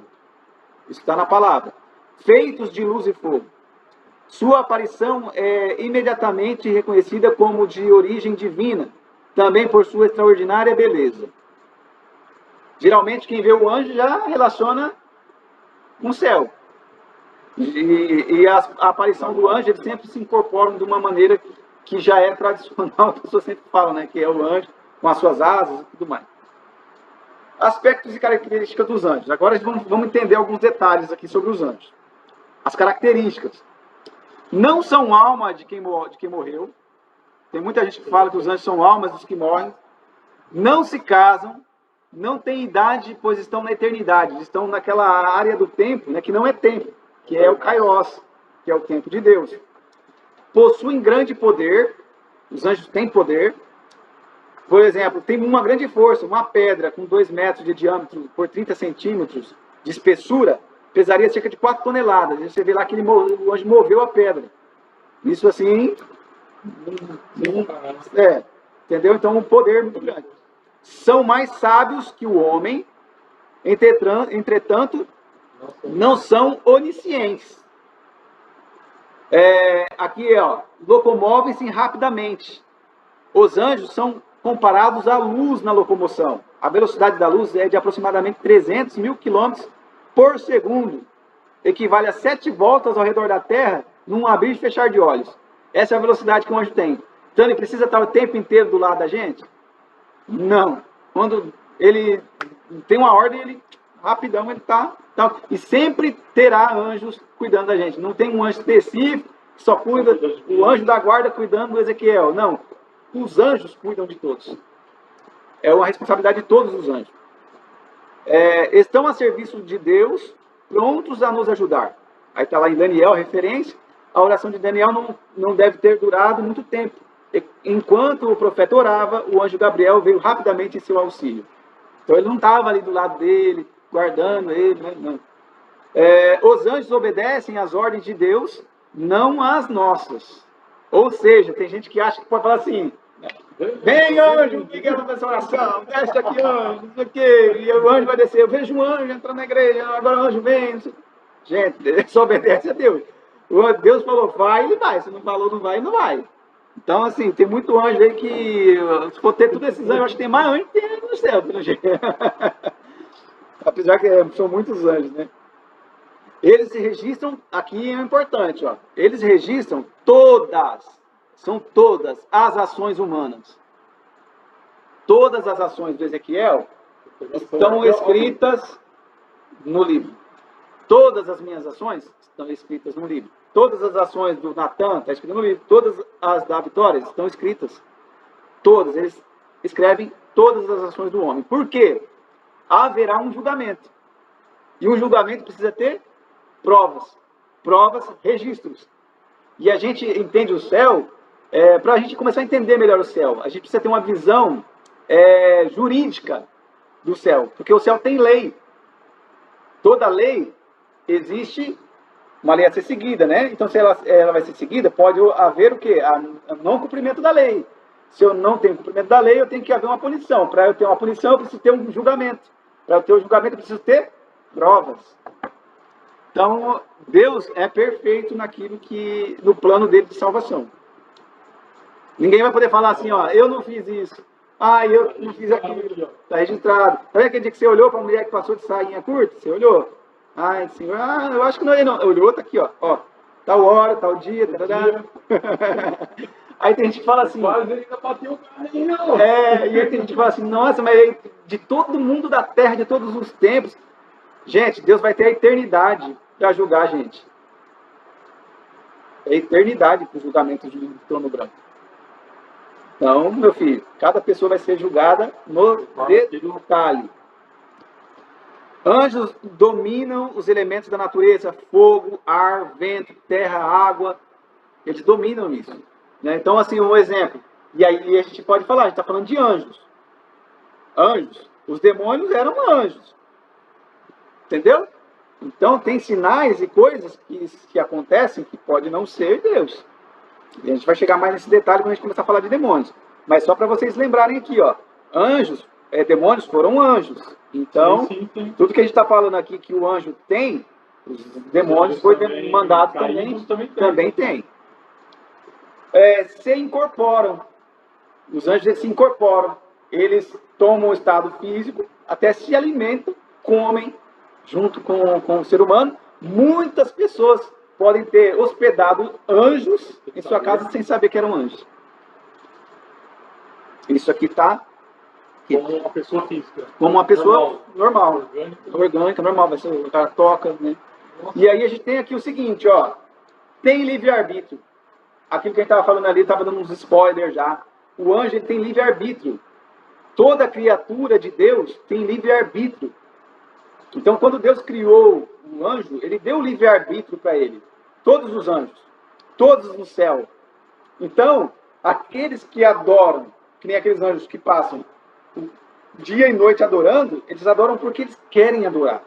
Isso está na palavra. Feitos de luz e fogo. Sua aparição é imediatamente reconhecida como de origem divina, também por sua extraordinária beleza. Geralmente quem vê o anjo já relaciona com o céu. E a aparição do anjo, eles sempre se incorporam de uma maneira que já é tradicional, a pessoa sempre fala, né? Que é o anjo com as suas asas e tudo mais. Aspectos e características dos anjos. Agora vamos entender alguns detalhes aqui sobre os anjos. As características. Não são alma de quem morreu. Tem muita gente que fala que os anjos são almas dos que morrem. Não se casam. Não têm idade, pois estão na eternidade. Estão naquela área do tempo, né, que não é tempo, que é o Kairos, que é o tempo de Deus. Possuem grande poder. Os anjos têm poder. Por exemplo, tem uma grande força, uma pedra com 2 metros de diâmetro por 30 centímetros de espessura, pesaria cerca de 4 toneladas. E você vê lá que o anjo moveu a pedra. Isso assim... entendeu? Então, um poder muito grande. São mais sábios que o homem, entretanto, não são oniscientes. Aqui, ó, locomovem-se rapidamente. Os anjos são comparados à luz na locomoção. A velocidade da luz é de aproximadamente 300 mil quilômetros por segundo. Equivale a 7 voltas ao redor da Terra num abrir e fechar de olhos. Essa é a velocidade que o anjo tem. Então ele precisa estar o tempo inteiro do lado da gente? Não. Quando ele tem uma ordem, ele rapidão ele está. E sempre terá anjos cuidando da gente. Não tem um anjo específico que só cuida, o anjo da guarda cuidando do Ezequiel. Não. Os anjos cuidam de todos. É uma responsabilidade de todos os anjos. Estão a serviço de Deus, prontos a nos ajudar. Aí está lá em Daniel, referência. A oração de Daniel não deve ter durado muito tempo. Enquanto o profeta orava, o anjo Gabriel veio rapidamente em seu auxílio. Então ele não estava ali do lado dele, guardando ele. Né? Não. Os anjos obedecem às ordens de Deus, não às nossas. Ou seja, tem gente que acha que pode falar assim: vem anjo, Miguel vai fazer oração, desce aqui anjo, não sei o quê, e o anjo vai descer. Eu vejo um anjo entrando na igreja, agora o anjo vem. Gente, ele só obedece a Deus. Deus falou, vai, ele vai. Se não falou, não vai, ele não vai. Então, assim, tem muito anjo aí que, se for ter todos esses anjos, eu acho que tem mais anjo que tem no céu, pelo jeito. Apesar que são muitos anjos, né? Eles se registram, aqui é importante, ó. Eles registram são todas as ações humanas. Todas as ações do Ezequiel estão escritas no livro. Todas as minhas ações estão escritas no livro. Todas as ações do Natan estão escritas no livro. Todas as da Vitória estão escritas. Todas. Eles escrevem todas as ações do homem. Por quê? Haverá um julgamento. E um julgamento precisa ter provas. Provas, registros. E a gente entende o céu, para a gente começar a entender melhor o céu, a gente precisa ter uma visão jurídica do céu. Porque o céu tem lei. Toda lei existe uma lei a ser seguida, né? Então, se ela vai ser seguida, pode haver o quê? A não cumprimento da lei. Se eu não tenho cumprimento da lei, eu tenho que haver uma punição. Para eu ter uma punição, eu preciso ter um julgamento. Para eu ter um julgamento, eu preciso ter provas. Então, Deus é perfeito no plano dele de salvação. Ninguém vai poder falar assim, ó, eu não fiz isso. Ah, eu não fiz aquilo. Está registrado. Sabe aquele dia que você olhou para a mulher que passou de sainha curta? Você olhou? Ai, senhor, eu acho que não é não. Olhou, tá aqui, ó. Tal hora, tal dia, tarará. Aí tem gente que fala assim... Quase ainda bateu o carrinho. E aí tem gente que fala assim, nossa, mas de todo mundo da terra, de todos os tempos... Gente, Deus vai ter a eternidade para julgar a gente. É a eternidade para o julgamento do trono branco. Então, meu filho, cada pessoa vai ser julgada no detalhe. Anjos dominam os elementos da natureza, fogo, ar, vento, terra, água. Eles dominam isso. Né? Então, assim, um exemplo. E aí a gente pode falar, a gente está falando de anjos. Anjos. Os demônios eram anjos. Entendeu? Então, tem sinais e coisas que acontecem que pode não ser Deus. E a gente vai chegar mais nesse detalhe quando a gente começar a falar de demônios. Mas só para vocês lembrarem aqui, ó. Anjos, demônios foram anjos. Então, sim. Tudo que a gente está falando aqui que o anjo tem, os demônios foi mandado também tem. Se incorporam. Os anjos eles se incorporam. Eles tomam o estado físico, até se alimentam, comem, junto com o ser humano. Muitas pessoas podem ter hospedado anjos em sua casa sem saber que eram anjos. Isso aqui está... Como uma pessoa física. Como uma pessoa normal. Orgânica, normal. Vai ser, o cara toca, né? E aí a gente tem aqui o seguinte, ó. Tem livre-arbítrio. Aquilo que a gente estava falando ali, estava dando uns spoilers já. O anjo ele tem livre-arbítrio. Toda criatura de Deus tem livre-arbítrio. Então, quando Deus criou o anjo, ele deu livre-arbítrio para ele. Todos os anjos. Todos no céu. Então, aqueles que adoram, que nem aqueles anjos que passam dia e noite adorando, eles adoram porque eles querem adorar.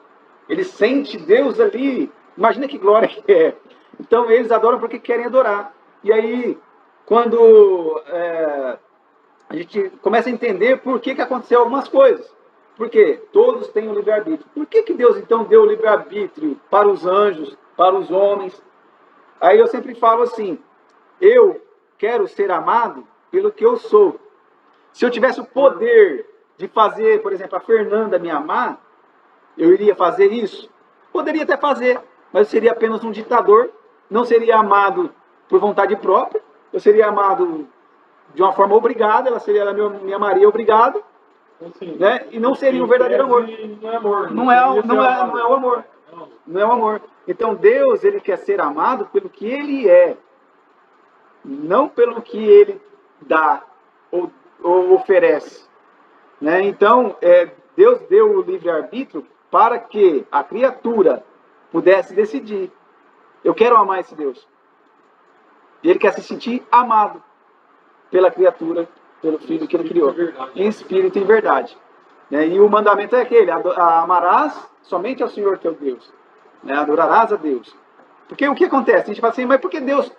Eles sentem Deus ali. Imagina que glória que é. Então, eles adoram porque querem adorar. E aí, quando a gente começa a entender por que aconteceu algumas coisas. Porque todos têm o livre-arbítrio. Por que Deus, então, deu o livre-arbítrio para os anjos, para os homens? Aí eu sempre falo assim, eu quero ser amado pelo que eu sou. Se eu tivesse o poder de fazer, por exemplo, a Fernanda me amar, eu iria fazer isso? Poderia até fazer, mas eu seria apenas um ditador, não seria amado por vontade própria, eu seria amado de uma forma obrigada, ela me amaria obrigado, assim, né? E não seria um verdadeiro amor. Não é amor. Não é o amor. Não é o amor. Então Deus, ele quer ser amado pelo que ele é, não pelo que ele dá ou oferece. Né? Então, Deus deu o livre-arbítrio para que a criatura pudesse decidir. Eu quero amar esse Deus. E ele quer se sentir amado pela criatura, pelo filho que ele criou. Em espírito e em verdade. Né? E o mandamento é aquele, amarás somente ao Senhor teu Deus. Né? Adorarás a Deus. Porque o que acontece? A gente fala assim, mas por que Deus...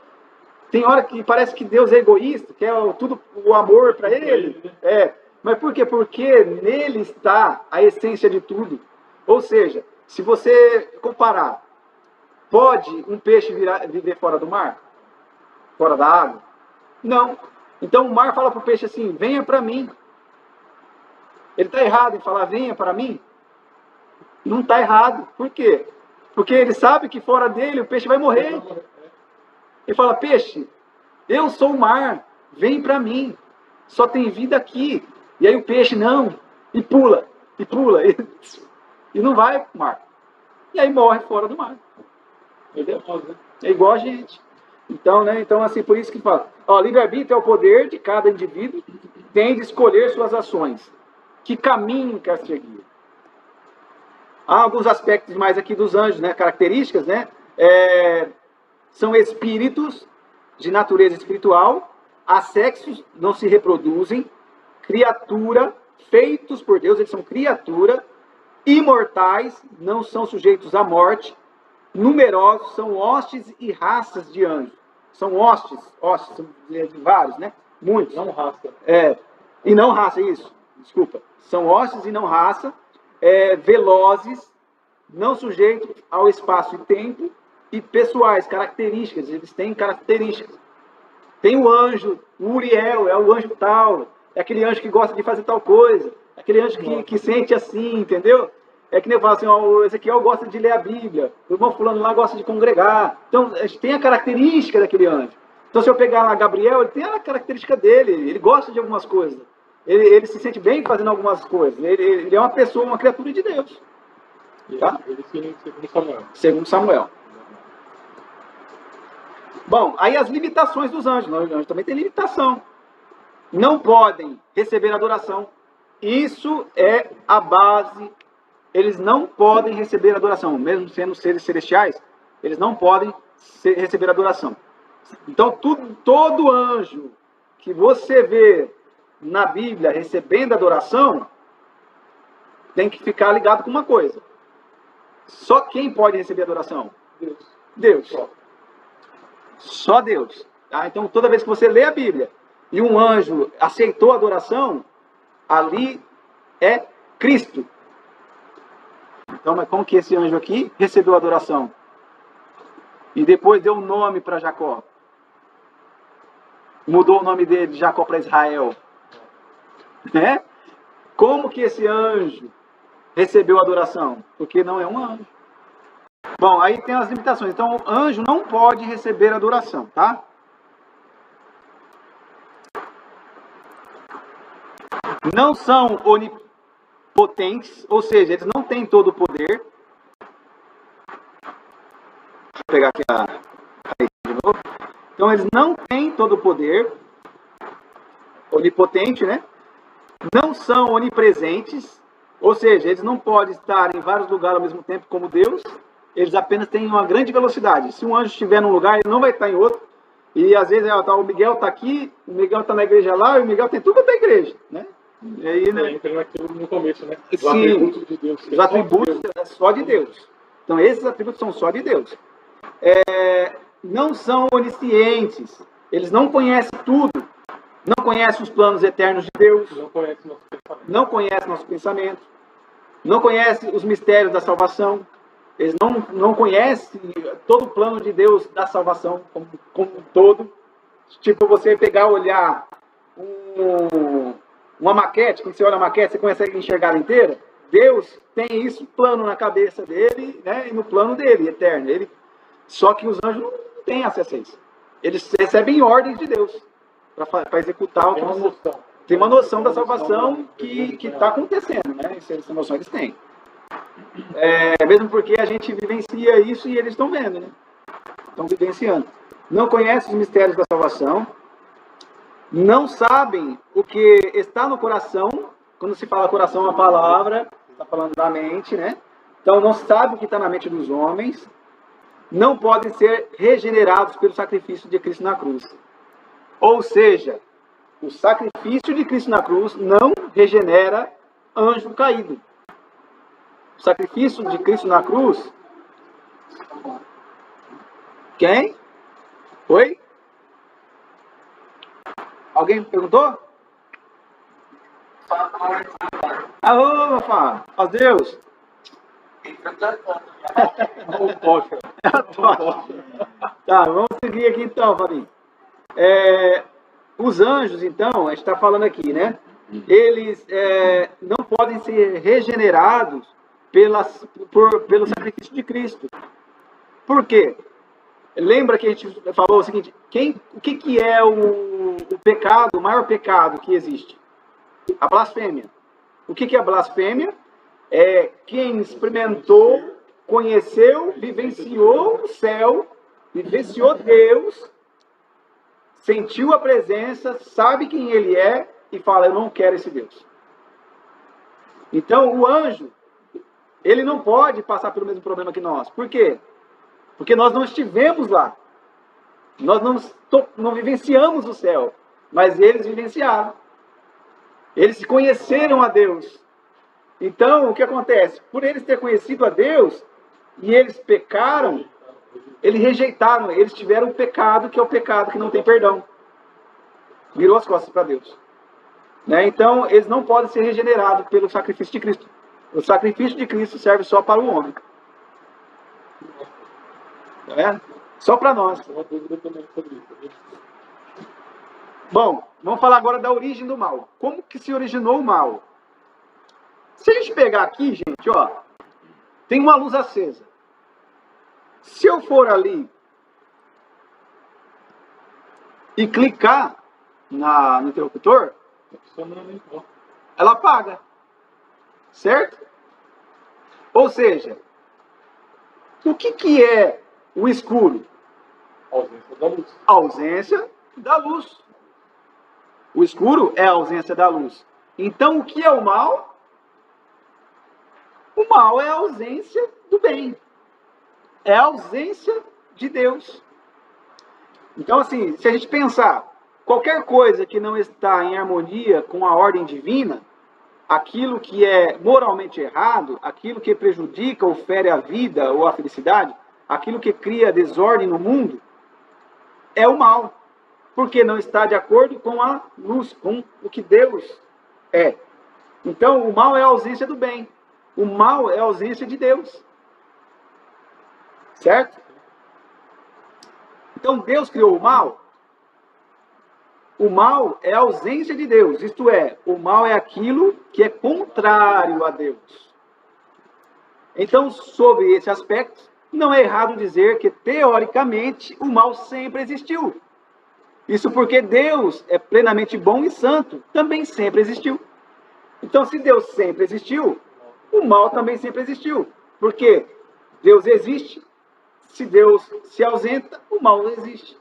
Tem hora que parece que Deus é egoísta, quer tudo o amor para ele. Mas por quê? Porque nele está a essência de tudo. Ou seja, se você comparar, pode um peixe viver fora do mar? Fora da água? Não. Então o mar fala para o peixe assim, venha para mim. Ele está errado em falar, venha para mim? Não está errado. Por quê? Porque ele sabe que fora dele o peixe vai morrer. Ele fala, peixe, eu sou o mar, vem para mim, só tem vida aqui. E aí o peixe, não, e pula, e não vai para o mar. E aí morre fora do mar. Entendeu? É igual a gente. Então, né? Então, assim, por isso que fala, livre-arbítrio é o poder de cada indivíduo, tem de escolher suas ações. Que caminho quer seguir? Há alguns aspectos mais aqui dos anjos, né? Características, né? São espíritos de natureza espiritual, assexos, não se reproduzem, criatura, feitos por Deus, eles são criatura, imortais, não são sujeitos à morte, numerosos, são hostes e raças de anjos. São hostes, são de vários, né? Muitos. Não raça. E não raça, isso. Desculpa. São hostes e não raça, velozes, não sujeitos ao espaço e tempo, e pessoais, características. Eles têm características. Tem o anjo, o Uriel, é o anjo tal, é aquele anjo que gosta de fazer tal coisa, é aquele anjo que sente assim, entendeu? É que nem eu falo assim, ó, o Ezequiel gosta de ler a Bíblia, o irmão fulano lá gosta de congregar. Então, a gente tem a característica daquele anjo. Então, se eu pegar lá Gabriel, ele tem a característica dele, ele gosta de algumas coisas. Ele se sente bem fazendo algumas coisas. Ele é uma pessoa, uma criatura de Deus. Tá? Ele segundo Samuel. Segundo Samuel. Bom, aí as limitações dos anjos. Os anjos também tem limitação. Não podem receber adoração. Isso é a base. Eles não podem receber adoração. Mesmo sendo seres celestiais, eles não podem receber adoração. Então, todo anjo que você vê na Bíblia recebendo adoração, tem que ficar ligado com uma coisa. Só quem pode receber adoração? Deus. Só Deus. Tá? Então, toda vez que você lê a Bíblia e um anjo aceitou a adoração, ali é Cristo. Então, mas como que esse anjo aqui recebeu a adoração? E depois deu um nome para Jacó. Mudou o nome dele de Jacó para Israel. Né? Como que esse anjo recebeu a adoração? Porque não é um anjo. Bom, aí tem as limitações. Então, o anjo não pode receber adoração, tá? Não são onipotentes, ou seja, eles não têm todo o poder. Deixa eu pegar aqui a de novo. Então, eles não têm todo o poder. Onipotente, né? Não são onipresentes, ou seja, eles não podem estar em vários lugares ao mesmo tempo como Deus. Eles apenas têm uma grande velocidade. Se um anjo estiver num lugar, ele não vai estar em outro. E às vezes o Miguel está aqui, o Miguel está na igreja lá, e o Miguel tem tudo da igreja, né? E aí, né? Entra naquilo no começo, né? Os Sim, atributos de Deus. os atributos é só de Deus. Então esses atributos são só de Deus. Não são oniscientes. Eles não conhecem tudo. Não conhecem os planos eternos de Deus. Não conhecem nosso pensamento. Não conhecem nosso pensamento. Não conhecem os mistérios da salvação. Eles não conhecem todo o plano de Deus da salvação como um todo. Tipo, você pegar, olhar uma maquete, quando você olha a maquete, você consegue enxergar ela inteira. Deus tem isso plano na cabeça dele, né, e no plano dele, eterno. Só que os anjos não têm acesso a isso. Eles recebem ordens de Deus para executar o que tem uma noção da salvação que está acontecendo, né? Essa noção eles têm. Mesmo porque a gente vivencia isso e eles estão vendo, né? Estão vivenciando. Não conhecem os mistérios da salvação. Não sabem o que está no coração. Quando se fala coração, é uma palavra, está falando da mente, né? Então não sabe o que está na mente dos homens. Não podem ser regenerados pelo sacrifício de Cristo na cruz. Ou seja, o sacrifício de Cristo na cruz não regenera anjo caído. O sacrifício de Cristo na cruz. Quem? Oi? Alguém perguntou? Alô, meu pai. Ó Deus. Tá, vamos seguir aqui então, Fabinho. Os anjos, então, a gente está falando aqui, né? Eles não podem ser regenerados pelo sacrifício de Cristo. Por quê? Lembra que a gente falou o seguinte, o que é o pecado, o maior pecado que existe? A blasfêmia. O que é a blasfêmia? É quem experimentou, conheceu, vivenciou o céu, vivenciou Deus, sentiu a presença, sabe quem ele é e fala, eu não quero esse Deus. Então o anjo, Ele não pode passar pelo mesmo problema que nós. Por quê? Porque nós não estivemos lá. Nós não vivenciamos o céu. Mas eles vivenciaram. Eles conheceram a Deus. Então, o que acontece? Por eles ter conhecido a Deus, e eles pecaram, eles rejeitaram, eles tiveram o pecado, que é o pecado que não tem perdão. Virou as costas para Deus. Né? Então, eles não podem ser regenerados pelo sacrifício de Cristo. O sacrifício de Cristo serve só para o homem. Tá vendo? Só para nós. Uma dúvida também sobre isso. Bom, vamos falar agora da origem do mal. Como que se originou o mal? Se a gente pegar aqui, gente, ó, tem uma luz acesa. Se eu for ali e clicar no interruptor, ela apaga. Certo? Ou seja, o que é o escuro? Ausência da luz. A ausência da luz. O escuro é a ausência da luz. Então, o que é o mal? O mal é a ausência do bem. É a ausência de Deus. Então, assim, se a gente pensar, qualquer coisa que não está em harmonia com a ordem divina, aquilo que é moralmente errado, aquilo que prejudica ou fere a vida ou a felicidade, aquilo que cria desordem no mundo, é o mal. Porque não está de acordo com a luz, com o que Deus é. Então, o mal é a ausência do bem. O mal é a ausência de Deus. Certo? Então, Deus criou o mal. O mal é a ausência de Deus. Isto é, o mal é aquilo que é contrário a Deus. Então, sobre esse aspecto, não é errado dizer que, teoricamente, o mal sempre existiu. Isso porque Deus é plenamente bom e santo, também sempre existiu. Então, se Deus sempre existiu, o mal também sempre existiu. Porque Deus existe, se Deus se ausenta, o mal não existe.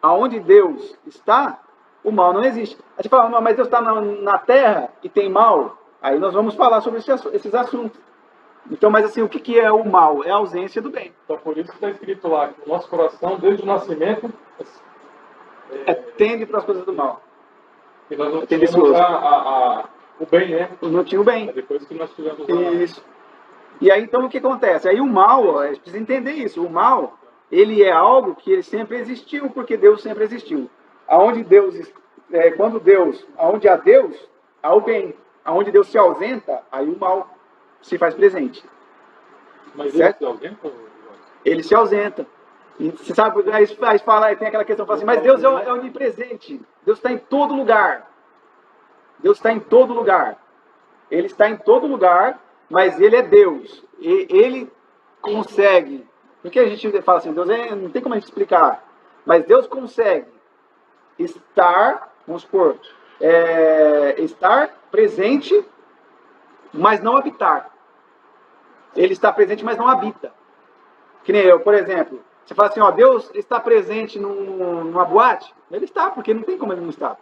Aonde Deus está, o mal não existe. A gente fala, mas Deus está na terra e tem mal? Aí nós vamos falar sobre esses assuntos. Então, mas assim, o que é o mal? É a ausência do bem. Então, por isso que está escrito lá que o nosso coração, desde o nascimento, tende para as coisas do mal. E nós não tínhamos o bem, né? Não tinha o bem. É depois que nós tivemos isso. E aí, então, o que acontece? Aí o mal, a gente precisa entender isso. O mal, ele é algo que ele sempre existiu, porque Deus sempre existiu. Aonde há Deus, há o bem. Aonde Deus se ausenta, aí o mal se faz presente. Mas certo? Ele se ausenta? Ele se ausenta. E você sabe, aí fala, tem aquela questão, fala assim, mas Deus é onipresente. Deus está em todo lugar. Deus está em todo lugar. Ele está em todo lugar, mas Ele é Deus. E Ele consegue. Porque a gente fala assim, Deus não tem como a gente explicar. Mas Deus consegue estar, vamos supor, estar presente, mas não habitar. Ele está presente, mas não habita. Que nem eu, por exemplo. Você fala assim, ó, Deus está presente numa boate? Ele está, porque não tem como ele não estar.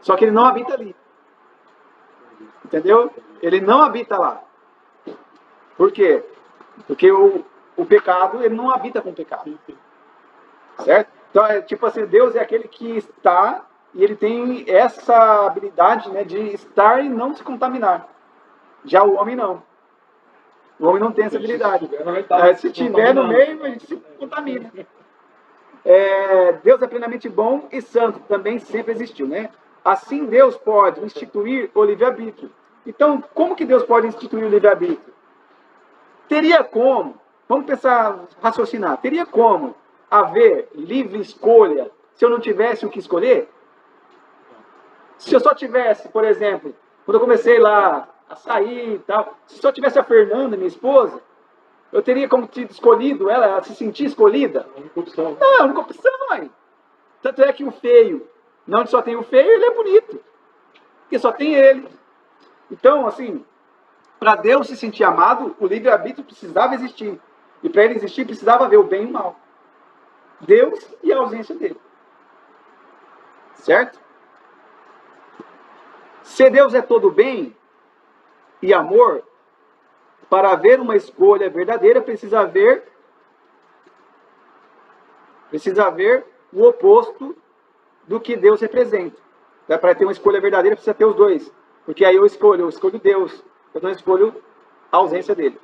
Só que ele não habita ali. Entendeu? Ele não habita lá. Por quê? Porque o pecado, ele não habita com o pecado. Certo? Então, é tipo assim, Deus é aquele que está e ele tem essa habilidade, né, de estar e não se contaminar. Já o homem não. O homem não tem essa habilidade. Se estiver no meio, a gente se contamina. Deus é plenamente bom e santo, também sempre existiu, né? Assim Deus pode instituir o livre-arbítrio. Então, como que Deus pode instituir o livre-arbítrio? Teria como, vamos pensar, raciocinar, teria como haver livre escolha se eu não tivesse o que escolher? Se eu só tivesse, por exemplo, quando eu comecei lá a sair e tal, se só tivesse a Fernanda, minha esposa, eu teria como ter escolhido ela se sentir escolhida? única opção. Não, é a única opção, mãe. Tanto é que o feio, não só tem o feio, ele é bonito. Porque só tem ele. Então, assim, para Deus se sentir amado, o livre-arbítrio precisava existir. E para ele existir, precisava haver o bem e o mal. Deus e a ausência dele. Certo? Se Deus é todo bem, e amor, para haver uma escolha verdadeira, precisa haver o oposto do que Deus representa. Para ter uma escolha verdadeira, precisa ter os dois. Porque aí eu escolho Deus, eu não escolho a ausência dele.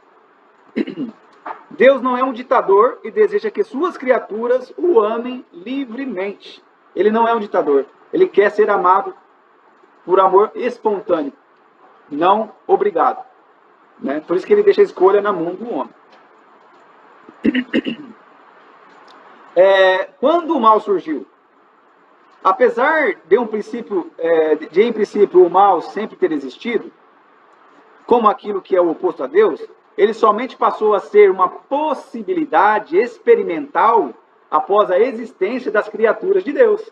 Deus não é um ditador e deseja que suas criaturas o amem livremente. Ele não é um ditador. Ele quer ser amado por amor espontâneo, não obrigado. Né? Por isso que ele deixa a escolha na mão do homem. Quando o mal surgiu, apesar de em princípio o mal sempre ter existido, como aquilo que é o oposto a Deus, ele somente passou a ser uma possibilidade experimental após a existência das criaturas de Deus.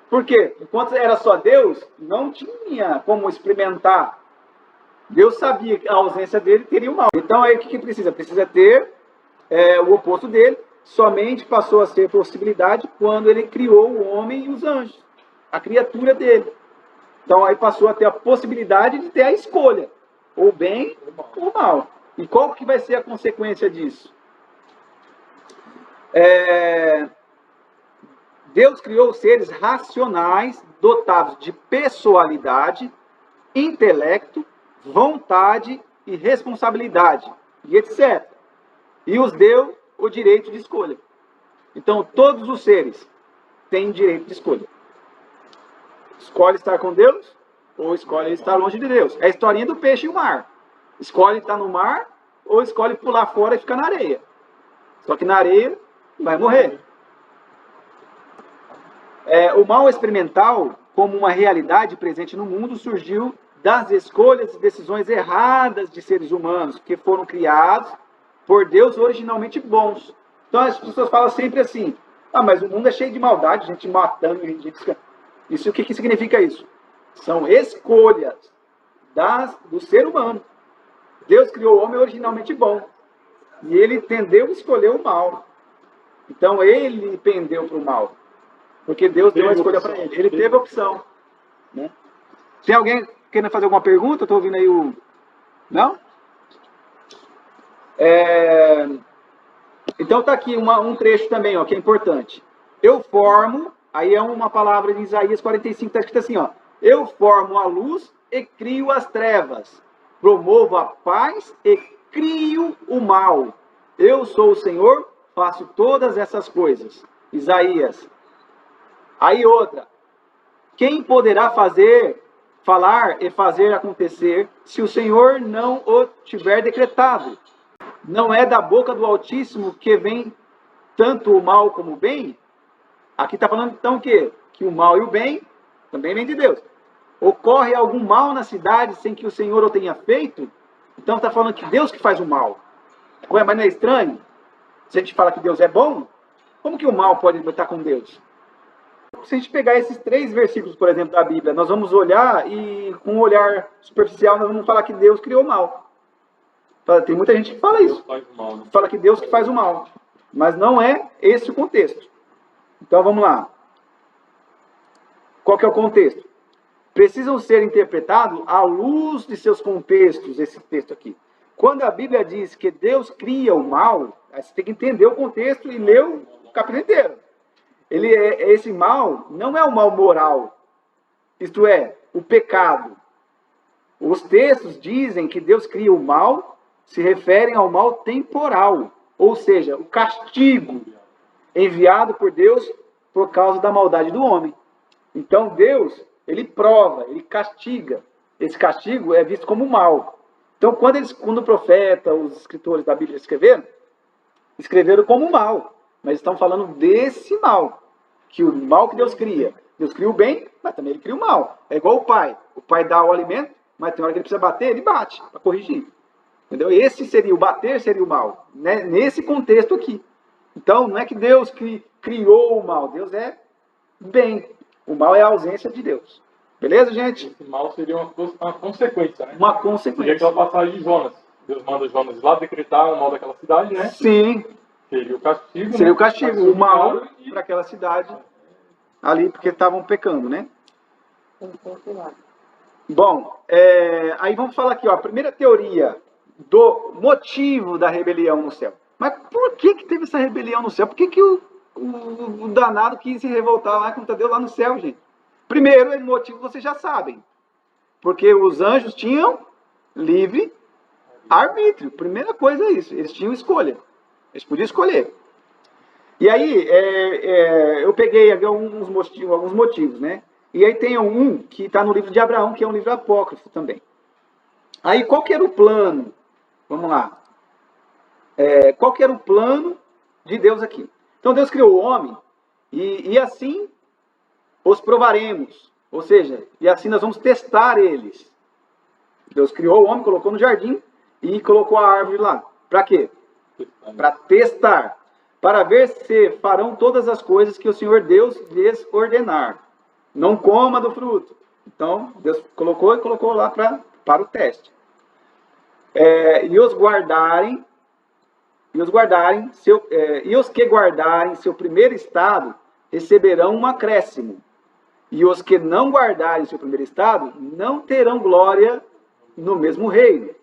Por quê? Enquanto era só Deus, não tinha como experimentar. Deus sabia que a ausência dele teria o mal. Então aí o que precisa? Precisa ter o oposto dele. Somente passou a ser possibilidade quando ele criou o homem e os anjos, a criatura dele. Então aí passou a ter a possibilidade de ter a escolha, ou bem ou mal. E qual que vai ser a consequência disso? Deus criou seres racionais, dotados de pessoalidade, intelecto, vontade e responsabilidade, e etc. E os deu o direito de escolha. Então, todos os seres têm direito de escolha. Escolhe estar com Deus ou escolhe estar longe de Deus. É a historinha do peixe e o mar. Escolhe estar no mar ou escolhe pular fora e ficar na areia. Só que na areia vai morrer. O mal experimental, como uma realidade presente no mundo, surgiu das escolhas e decisões erradas de seres humanos que foram criados por Deus originalmente bons. Então as pessoas falam sempre assim, mas o mundo é cheio de maldade, gente matando, gente... Isso, o que significa isso? São escolhas do ser humano. Deus criou o homem originalmente bom. E ele tendeu a escolher o mal. Então ele pendeu para o mal. Porque Deus deu a escolha para ele. Ele teve a opção. Né? Tem alguém querendo fazer alguma pergunta? Estou ouvindo aí o... Não? Então está aqui um trecho também, ó, que é importante. Eu formo, aí é uma palavra de Isaías 45, está escrito assim, ó. Eu formo a luz e crio as trevas. Promovo a paz e crio o mal. Eu sou o Senhor, faço todas essas coisas. Isaías. Aí outra. Quem poderá falar e fazer acontecer se o Senhor não o tiver decretado? Não é da boca do Altíssimo que vem tanto o mal como o bem? Aqui está falando então o quê? Que o mal e o bem também vem de Deus. Ocorre algum mal na cidade sem que o Senhor o tenha feito? Então está falando que Deus que faz o mal. Ué, mas não é estranho? Se a gente fala que Deus é bom, como que o mal pode estar com Deus? Se a gente pegar esses 3 versículos, por exemplo, da Bíblia, nós vamos olhar e com um olhar superficial nós vamos falar que Deus criou o mal. Tem muita gente que fala isso. Fala que Deus que faz o mal. Mas não é esse o contexto. Então vamos lá. Qual que é o contexto? Precisam ser interpretados à luz de seus contextos, esse texto aqui. Quando a Bíblia diz que Deus cria o mal, você tem que entender o contexto e ler o capítulo inteiro. Esse mal não é o mal moral. Isto é, o pecado. Os textos dizem que Deus cria o mal, se referem ao mal temporal, ou seja, o castigo enviado por Deus por causa da maldade do homem. Então Deus, ele prova, ele castiga. Esse castigo é visto como mal. Então quando o profeta, os escritores da Bíblia escreveram como mal, mas estão falando desse mal, que o mal que Deus cria. Deus cria o bem, mas também ele cria o mal. É igual o pai. O pai dá o alimento, mas tem hora que ele precisa bater, ele bate para corrigir. Entendeu? O bater seria o mal, né? Nesse contexto aqui. Então, não é que Deus criou o mal, Deus é bem. O mal é a ausência de Deus. Beleza, gente? Esse mal seria uma consequência, né? Uma consequência. Seria aquela passagem de Jonas. Deus manda Jonas lá decretar o mal daquela cidade, né? Sim. Seria o castigo. Seria o castigo, o mal para aquela cidade ali, porque estavam pecando, né? Bom, aí vamos falar aqui, ó, a primeira teoria do motivo da rebelião no céu. Mas por que teve essa rebelião no céu? Por que o danado quis se revoltar lá contra Deus lá no céu, gente? Primeiro, o motivo vocês já sabem. Porque os anjos tinham livre arbítrio. Primeira coisa é isso. Eles tinham escolha. Eles podiam escolher. E aí, eu peguei aqui alguns motivos, né? E aí tem um que está no livro de Abraão, que é um livro apócrifo também. Aí, qual que era o plano? Vamos lá. Qual que era o plano de Deus aqui? Então, Deus criou o homem e assim os provaremos. Ou seja, e assim nós vamos testar eles. Deus criou o homem, colocou no jardim e colocou a árvore lá. Para quê? Para testar. Para ver se farão todas as coisas que o Senhor Deus lhes ordenar. Não coma do fruto. Então, Deus colocou lá para o teste. E os que guardarem seu primeiro estado receberão um acréscimo. E os que não guardarem seu primeiro estado não terão glória no mesmo reino.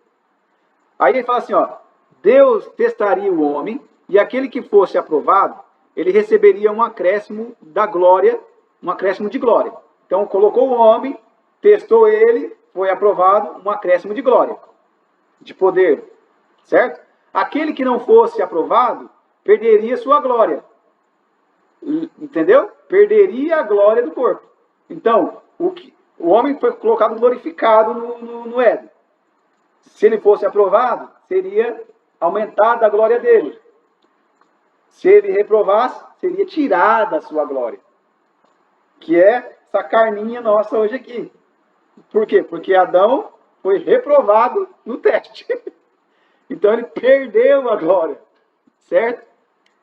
Aí ele fala assim, ó, Deus testaria o homem e aquele que fosse aprovado, ele receberia um acréscimo da glória, um acréscimo de glória. Então colocou o homem, testou ele, foi aprovado, um acréscimo de glória, de poder, certo? Aquele que não fosse aprovado, perderia sua glória. Entendeu? Perderia a glória do corpo. Então, o homem foi colocado glorificado no Éden. Se ele fosse aprovado, seria aumentada a glória dele. Se ele reprovasse, seria tirada a sua glória. Que é essa carninha nossa hoje aqui. Por quê? Porque Adão foi reprovado no teste. Então ele perdeu a glória. Certo?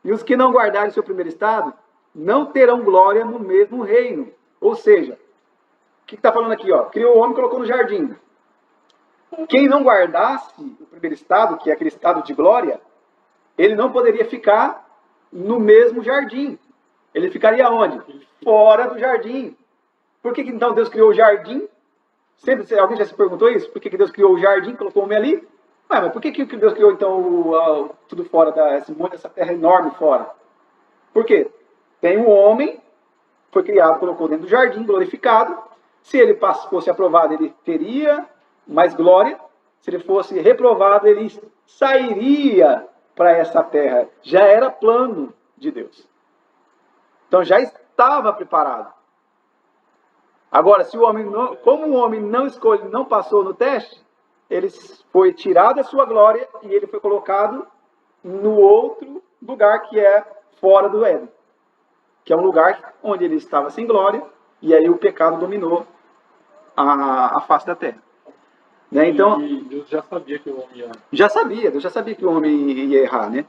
E os que não guardarem seu primeiro estado, não terão glória no mesmo reino. Ou seja, o que está falando aqui? Ó? Criou o homem e colocou no jardim. Quem não guardasse o primeiro estado, que é aquele estado de glória, ele não poderia ficar no mesmo jardim. Ele ficaria onde? Fora do jardim. Por que então Deus criou o jardim? Sempre, alguém já se perguntou isso? Por que Deus criou o jardim, colocou o homem ali? Mas por que Deus criou então tudo fora, essa terra enorme fora? Por quê? Tem um homem, foi criado, colocou dentro do jardim, glorificado. Se ele fosse aprovado, ele teria mais glória. Se ele fosse reprovado, ele sairia para essa terra. Já era plano de Deus. Então já estava preparado. Agora, se o homem como o homem não passou no teste, ele foi tirado da sua glória e ele foi colocado no outro lugar que é fora do Éden. Que é um lugar onde ele estava sem glória, e aí o pecado dominou a face da terra. Né? Então, e Deus já sabia que o homem ia... Deus já sabia que o homem ia errar, né?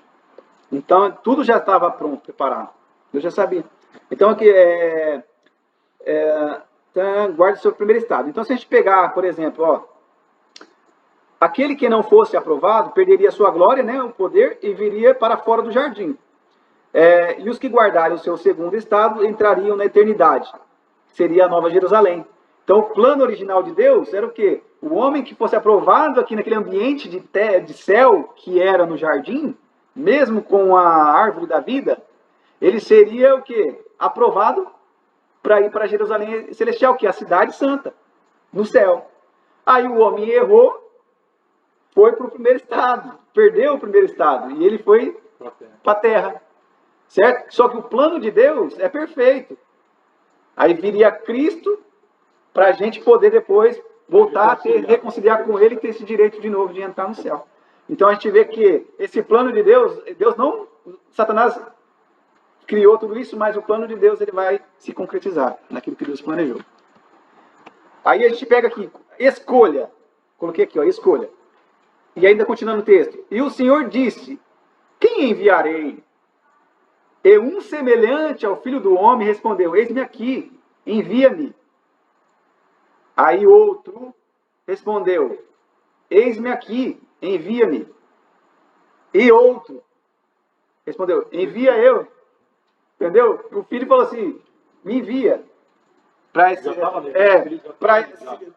Então, tudo já estava pronto, preparado. Deus já sabia. Então, aqui guarde o seu primeiro estado. Então, se a gente pegar, por exemplo, ó, aquele que não fosse aprovado, perderia sua glória, né, o poder, e viria para fora do jardim. E os que guardarem o seu segundo estado entrariam na eternidade. Seria a Nova Jerusalém. Então, o plano original de Deus era o quê? O homem que fosse aprovado aqui naquele ambiente de céu que era no jardim, mesmo com a árvore da vida, ele seria o quê? Aprovado para ir para Jerusalém Celestial, que é a cidade santa, no céu. Aí o homem errou, foi para o primeiro estado, perdeu o primeiro estado, e ele foi para a terra. Certo? Só que o plano de Deus é perfeito. Aí viria Cristo para a gente poder depois voltar a reconciliar com Ele e ter esse direito de novo de entrar no céu. Então a gente vê que esse plano de Deus, Satanás criou tudo isso, mas o plano de Deus ele vai se concretizar naquilo que Deus planejou. Aí a gente pega aqui, escolha. Coloquei aqui, ó, escolha. E ainda continuando o texto. E o Senhor disse, quem enviarei? E um semelhante ao filho do homem respondeu, eis-me aqui, envia-me. Aí outro respondeu, eis-me aqui, envia-me. E outro respondeu, envia eu. Entendeu? O filho falou assim, me envia.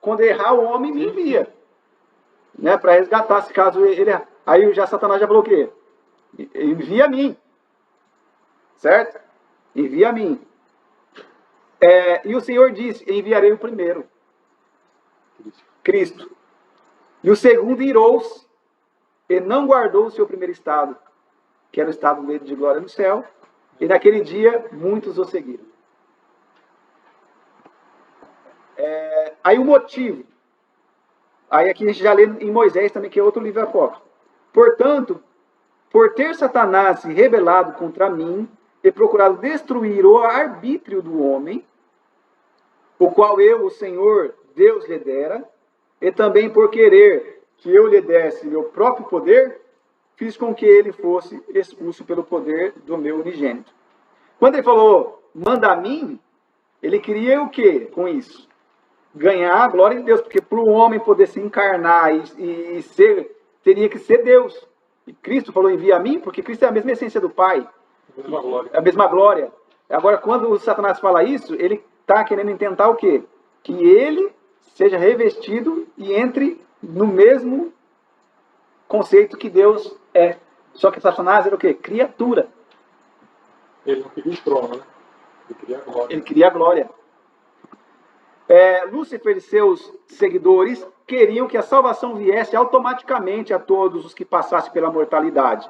quando errar o homem me envia, né, para resgatar, se caso ele... Aí já Satanás já falou o quê? Envia a mim, certo? Envia a mim. E o Senhor disse, enviarei o primeiro, Cristo. E o segundo irou-se e não guardou o seu primeiro estado, que era o estado dele de glória no céu, e naquele dia muitos o seguiram. Aí o motivo, aí aqui a gente já lê em Moisés também, que é outro livro apócrifo. Portanto, por ter Satanás se rebelado contra mim e procurado destruir o arbítrio do homem, o qual eu, o Senhor, Deus lhe dera, e também por querer que eu lhe desse meu próprio poder, fiz com que ele fosse expulso pelo poder do meu unigênito. Quando ele falou, manda a mim, ele queria o quê com isso? Ganhar a glória de Deus, porque para o homem poder se encarnar e ser, teria que ser Deus. E Cristo falou, envia a mim, porque Cristo é a mesma essência do Pai. A mesma glória. Agora, quando o Satanás fala isso, ele está querendo tentar o quê? Que ele seja revestido e entre no mesmo conceito que Deus é. Só que Satanás era o quê? Criatura. Ele não queria o trono, né? Ele queria a glória. Ele queria a glória. Lúcifer e seus seguidores queriam que a salvação viesse automaticamente a todos os que passassem pela mortalidade,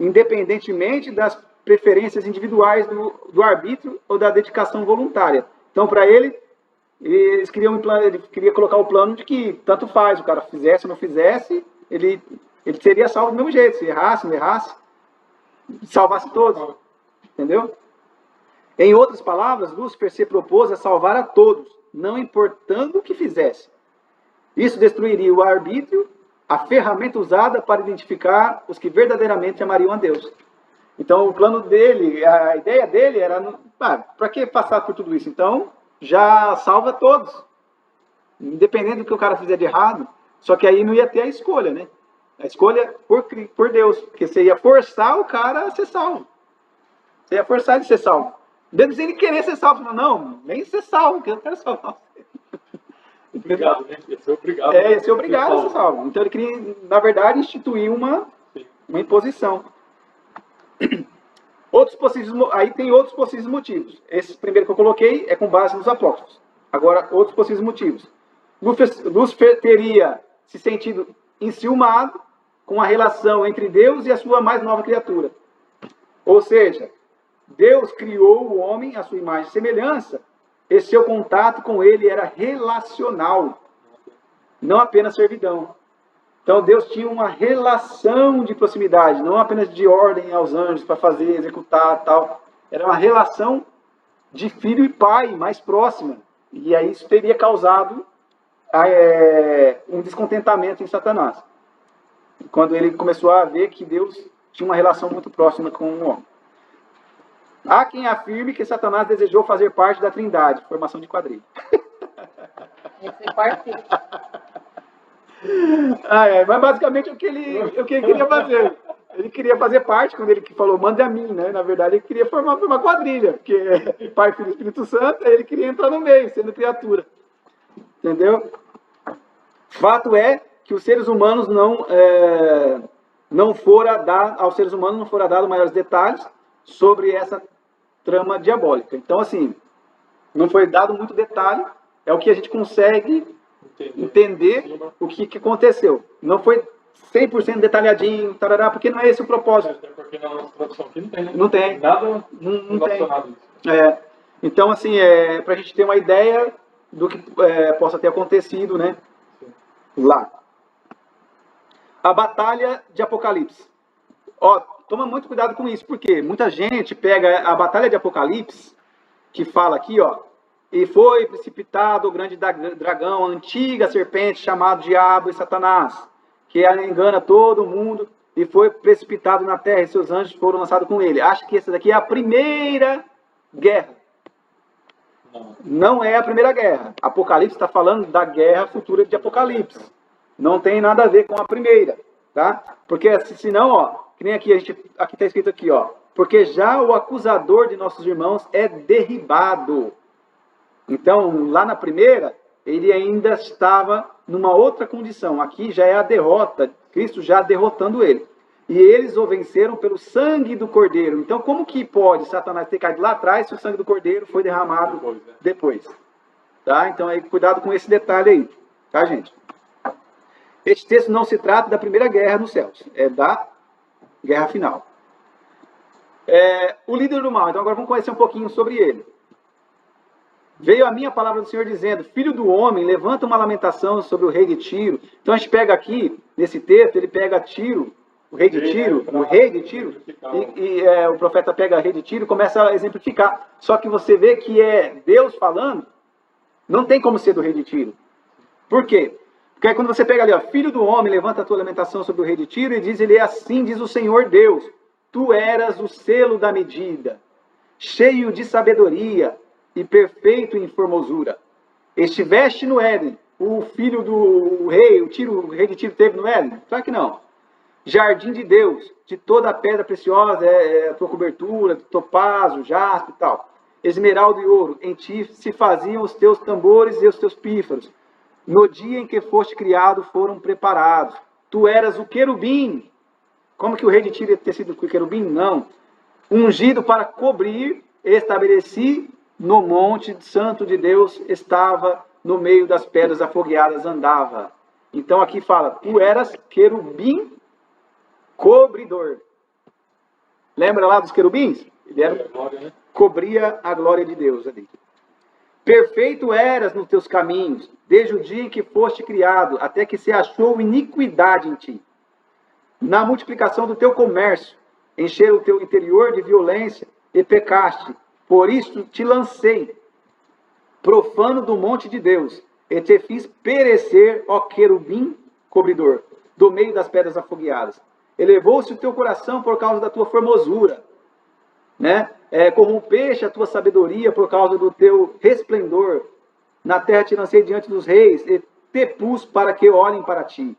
independentemente das preferências individuais do arbítrio ou da dedicação voluntária. Então, para ele queria colocar o plano de que tanto faz, o cara fizesse ou não fizesse, ele seria salvo do mesmo jeito, se errasse, não errasse, salvasse todos. Entendeu? Em outras palavras, Lúcifer se propôs a salvar a todos, não importando o que fizesse. Isso destruiria o arbítrio, a ferramenta usada para identificar os que verdadeiramente amariam a Deus. Então, o plano dele, a ideia dele era, para que passar por tudo isso? Então, já salva todos, independente do que o cara fizer de errado. Só que aí não ia ter a escolha, né? A escolha por Deus, porque você ia forçar o cara a ser salvo. Você ia forçar ele a ser salvo. Mesmo sem ele querer ser salvo, não, nem ser salvo, que eu quero salvar. Obrigado, né? Ia ser obrigado. Ia ser obrigado a ser salvo. Então ele queria, na verdade, instituir uma imposição. Aí tem outros possíveis motivos. Esse primeiro que eu coloquei é com base nos apóstolos. Agora, outros possíveis motivos. Lúcifer teria se sentido enciumado com a relação entre Deus e a sua mais nova criatura. Ou seja, Deus criou o homem à sua imagem e semelhança, e seu contato com ele era relacional, não apenas servidão. Então Deus tinha uma relação de proximidade, não apenas de ordem aos anjos para fazer, executar, tal. Era uma relação de filho e pai mais próxima. E aí isso teria causado um descontentamento em Satanás, quando ele começou a ver que Deus tinha uma relação muito próxima com o homem. Há quem afirme que Satanás desejou fazer parte da Trindade, formação de quadrilha. Mas basicamente o que ele queria fazer. Ele queria fazer parte, quando ele falou, manda a mim, né? Na verdade, ele queria formar uma quadrilha, porque é Pai, Filho e Espírito Santo, aí ele queria entrar no meio, sendo criatura. Entendeu? Fato é que os seres humanos aos seres humanos não fora dado maiores detalhes sobre essa trama diabólica. Então, assim, não foi dado muito detalhe, é o que a gente consegue entender o que aconteceu. Não foi 100% detalhadinho, tarará, porque não é esse o propósito. Porque na nossa tradução aqui não tem, né? Não tem. Nada não relacionado tem. A isso. Então, assim, para a gente ter uma ideia do que possa ter acontecido, né? Lá. A batalha de Apocalipse. Toma muito cuidado com isso, porque muita gente pega a batalha de Apocalipse, que fala aqui, e foi precipitado o grande dragão, a antiga serpente, chamado Diabo e Satanás, que engana todo mundo, e foi precipitado na terra, e seus anjos foram lançados com ele. Acha que essa daqui é a primeira guerra. Não é a primeira guerra. Apocalipse está falando da guerra futura de Apocalipse. Não tem nada a ver com a primeira, tá? Porque senão, que nem aqui está escrito aqui, porque já o acusador de nossos irmãos é derribado. Então, lá na primeira, ele ainda estava numa outra condição. Aqui já é a derrota, Cristo já derrotando ele. E eles o venceram pelo sangue do Cordeiro. Então, como que pode Satanás ter caído lá atrás se o sangue do Cordeiro foi derramado depois? Tá? Então, aí, cuidado com esse detalhe aí. Tá, gente? Este texto não se trata da primeira guerra nos céus. É da guerra final. O líder do mal. Então, agora vamos conhecer um pouquinho sobre ele. Veio a minha palavra do Senhor dizendo, filho do homem, levanta uma lamentação sobre o rei de Tiro. Então, a gente pega aqui, nesse texto, ele pega Tiro, o rei de Tiro, e o profeta pega o rei de Tiro e começa a exemplificar. Só que você vê que é Deus falando, não tem como ser do rei de Tiro. Por quê? Porque aí quando você pega ali, ó, filho do homem, levanta a tua lamentação sobre o rei de Tiro, e diz, ele é assim, diz o Senhor Deus, tu eras o selo da medida, cheio de sabedoria e perfeito em formosura. Estiveste no Éden, o filho do rei, o rei de Tiro teve no Éden? Claro que não. Jardim de Deus, de toda a pedra preciosa é a tua cobertura, de topázio, jaspe e tal. Esmeralda e ouro, em ti se faziam os teus tambores e os teus pífaros. No dia em que foste criado foram preparados. Tu eras o querubim. Como que o rei de Tiro ia ter sido o querubim? Não. Ungido para cobrir, estabeleci no monte santo de Deus, estava no meio das pedras afogueadas, andava. Então aqui fala, tu eras querubim cobridor. Lembra lá dos querubins? Ele era, cobria a glória de Deus ali. Perfeito eras nos teus caminhos, desde o dia em que foste criado, até que se achou iniquidade em ti. Na multiplicação do teu comércio, encher o teu interior de violência, e pecaste. Por isso te lancei, profano do monte de Deus, e te fiz perecer, ó querubim cobridor, do meio das pedras afogueadas. Elevou-se o teu coração por causa da tua formosura, né? Corrompeste a tua sabedoria por causa do teu resplendor. Na terra te lancei diante dos reis, e te pus para que olhem para ti.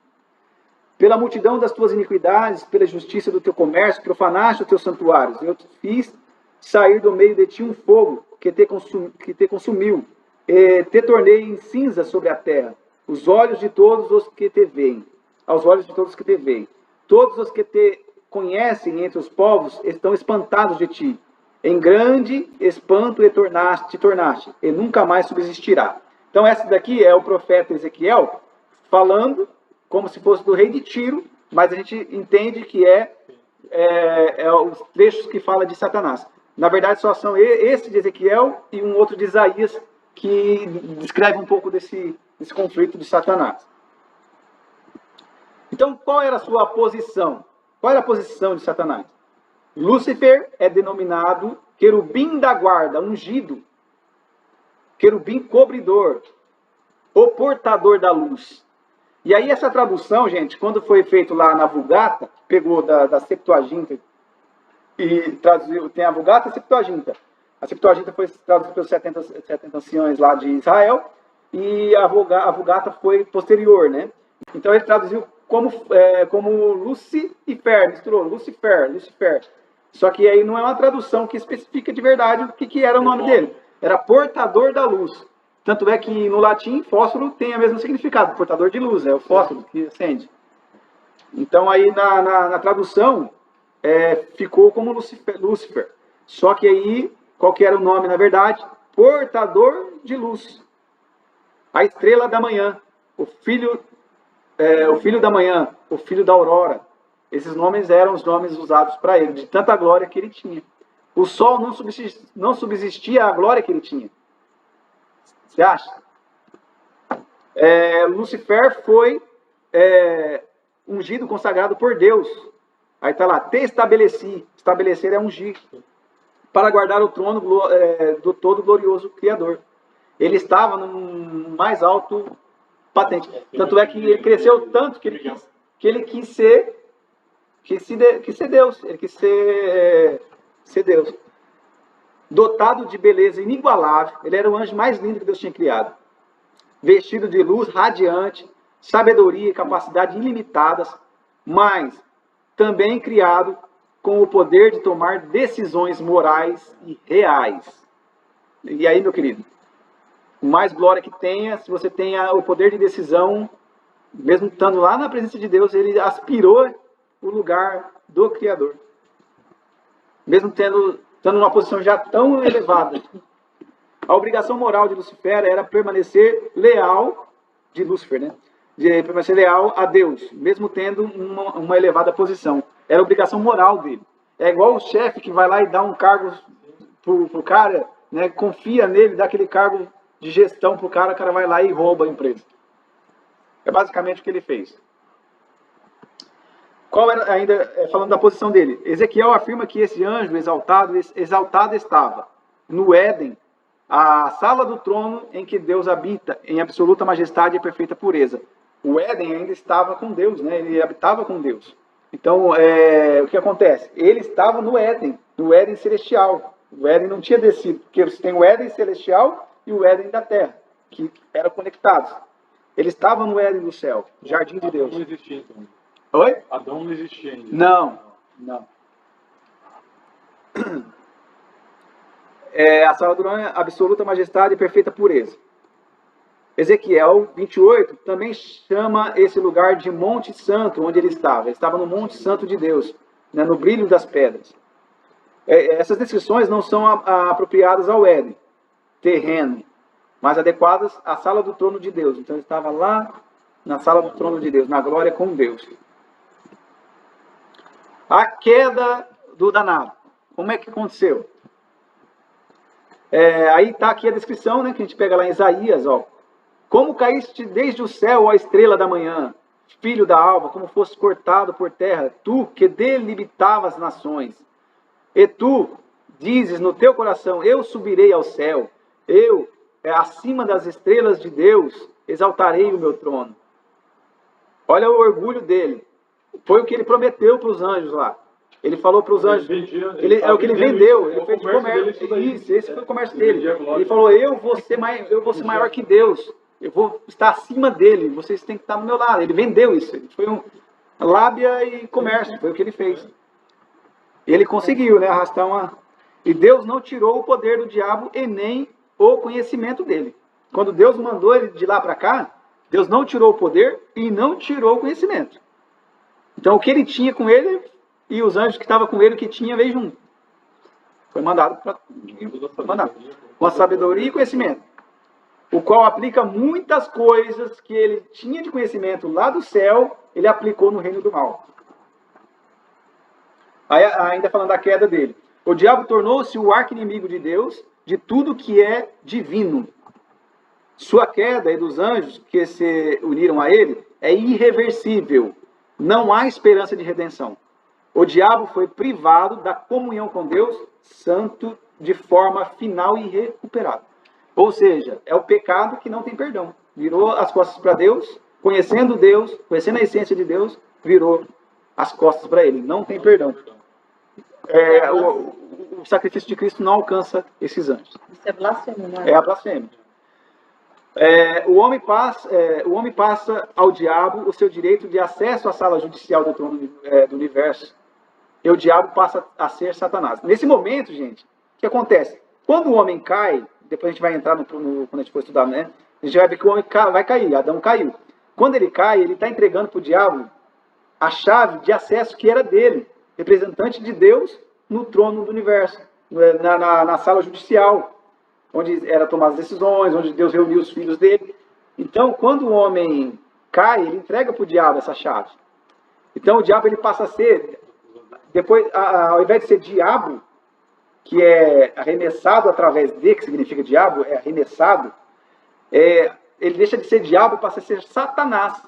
Pela multidão das tuas iniquidades, pela justiça do teu comércio, profanaste os teus santuários. Eu te fiz sair do meio de ti um fogo que te consumiu, e te tornei em cinza sobre a terra, os olhos de todos os que te veem, aos olhos de todos os que te veem. Todos os que te conhecem entre os povos estão espantados de ti. Em grande espanto te tornaste, e nunca mais subsistirá. Então essa daqui é o profeta Ezequiel falando como se fosse do rei de Tiro, mas a gente entende que é os trechos que fala de Satanás. Na verdade, só são esse de Ezequiel e um outro de Isaías que descreve um pouco desse conflito de Satanás. Então, qual era a sua posição? Qual era a posição de Satanás? Lúcifer é denominado querubim da guarda, ungido, querubim cobridor, o portador da luz. E aí essa tradução, gente, quando foi feito lá na Vulgata, pegou da Septuaginta e traduziu, tem a Vulgata e a Septuaginta. A Septuaginta foi traduzida pelos 70 anciões lá de Israel e a Vulgata foi posterior, né? Então ele traduziu como Lucifer, misturou Lucifer. Só que aí não é uma tradução que especifica de verdade o que era o nome dele. Era portador da luz. Tanto é que no latim, fósforo tem o mesmo significado, portador de luz, é o fósforo que acende. Então aí na tradução ficou como Lúcifer. Só que aí, qual que era o nome na verdade? Portador de luz. A estrela da manhã, o filho da manhã, o filho da aurora. Esses nomes eram os nomes usados para ele, de tanta glória que ele tinha. O sol não subsistia à glória que ele tinha. Você acha? Lucifer foi ungido, consagrado por Deus. Aí está lá, te estabeleci. Estabelecer é ungir. Para guardar o trono do todo glorioso Criador. Ele estava no mais alto patente. Tanto é que ele cresceu tanto que ele quis ser Deus. Ele quis ser Deus. Dotado de beleza inigualável. Ele era o anjo mais lindo que Deus tinha criado. Vestido de luz radiante, sabedoria e capacidade ilimitadas, mas também criado com o poder de tomar decisões morais e reais. E aí, meu querido? mais glória que tenha, se você tenha o poder de decisão, mesmo estando lá na presença de Deus, ele aspirou o lugar do Criador. Mesmo estando numa posição já tão elevada. A obrigação moral de Lucifer era permanecer leal, de Lúcifer, né? De permanecer leal a Deus, mesmo tendo uma elevada posição. Era a obrigação moral dele. É igual o chefe que vai lá e dá um cargo pro cara, né? Confia nele, dá aquele cargo de gestão pro cara, o cara vai lá e rouba a empresa. É basicamente o que ele fez. Qual era, ainda falando da posição dele? Ezequiel afirma que esse anjo exaltado estava no Éden, a sala do trono em que Deus habita, em absoluta majestade e perfeita pureza. O Éden ainda estava com Deus, né? Ele habitava com Deus. Então, o que acontece? Ele estava no Éden celestial. O Éden não tinha descido, porque você tem o Éden celestial e o Éden da terra, que eram conectados. Ele estava no Éden do céu, no jardim de Deus. Adão não existia, então. Oi? Adão não existia ainda. Não. A sala do trono é absoluta majestade e perfeita pureza. Ezequiel 28 também chama esse lugar de Monte Santo, onde ele estava. Ele estava no Monte Santo de Deus, né, no brilho das pedras. Essas descrições não são apropriadas ao Éden, terreno, mas adequadas à sala do trono de Deus. Então ele estava lá na sala do trono de Deus, na glória com Deus. A queda do danado. Como é que aconteceu? Aí está aqui a descrição, né, que a gente pega lá em Isaías, ó. Como caíste desde o céu, ó estrela da manhã, filho da alva, como foste cortado por terra, tu que delimitavas as nações. E tu dizes no teu coração, eu subirei ao céu, eu, acima das estrelas de Deus, exaltarei o meu trono. Olha o orgulho dele. Foi o que ele prometeu para os anjos lá. Ele falou para os anjos, é o que ele vendeu, ele fez de comércio. Isso, esse foi o comércio dele. Ele falou, eu vou ser maior que Deus. Eu vou estar acima dele, vocês têm que estar no meu lado. Ele vendeu isso, ele foi lábia e comércio, foi o que ele fez. E ele conseguiu, né, arrastar uma... E Deus não tirou o poder do diabo e nem o conhecimento dele. Quando Deus mandou ele de lá para cá, Deus não tirou o poder e não tirou o conhecimento. Então o que ele tinha com ele e os anjos que estavam com ele, que tinha, veio junto. Foi mandado com a sabedoria e conhecimento. O qual aplica muitas coisas que ele tinha de conhecimento lá do céu, ele aplicou no reino do mal. Aí, ainda falando da queda dele. O diabo tornou-se o arqui-inimigo de Deus, de tudo que é divino. Sua queda e dos anjos que se uniram a ele é irreversível. Não há esperança de redenção. O diabo foi privado da comunhão com Deus Santo de forma final e irrecuperável. Ou seja, é o pecado que não tem perdão. Virou as costas para Deus, conhecendo Deus, conhecendo a essência de Deus, virou as costas para ele. Não tem perdão. O sacrifício de Cristo não alcança esses anjos. Isso é blasfêmia, não é? É a blasfêmia. O homem passa ao diabo o seu direito de acesso à sala judicial do trono do universo. E o diabo passa a ser Satanás. Nesse momento, gente, o que acontece? Quando o homem cai, depois a gente vai entrar quando a gente for estudar, né? A gente vai ver que o homem vai cair, Adão caiu. Quando ele cai, ele está entregando para o diabo a chave de acesso que era dele, representante de Deus no trono do universo, na sala judicial, onde eram tomadas decisões, onde Deus reuniu os filhos dele. Então, quando o homem cai, ele entrega para o diabo essa chave. Então, o diabo ele passa a ser, depois, ao invés de ser diabo, que é arremessado através de, que significa diabo, é arremessado, ele deixa de ser diabo e passa a ser Satanás,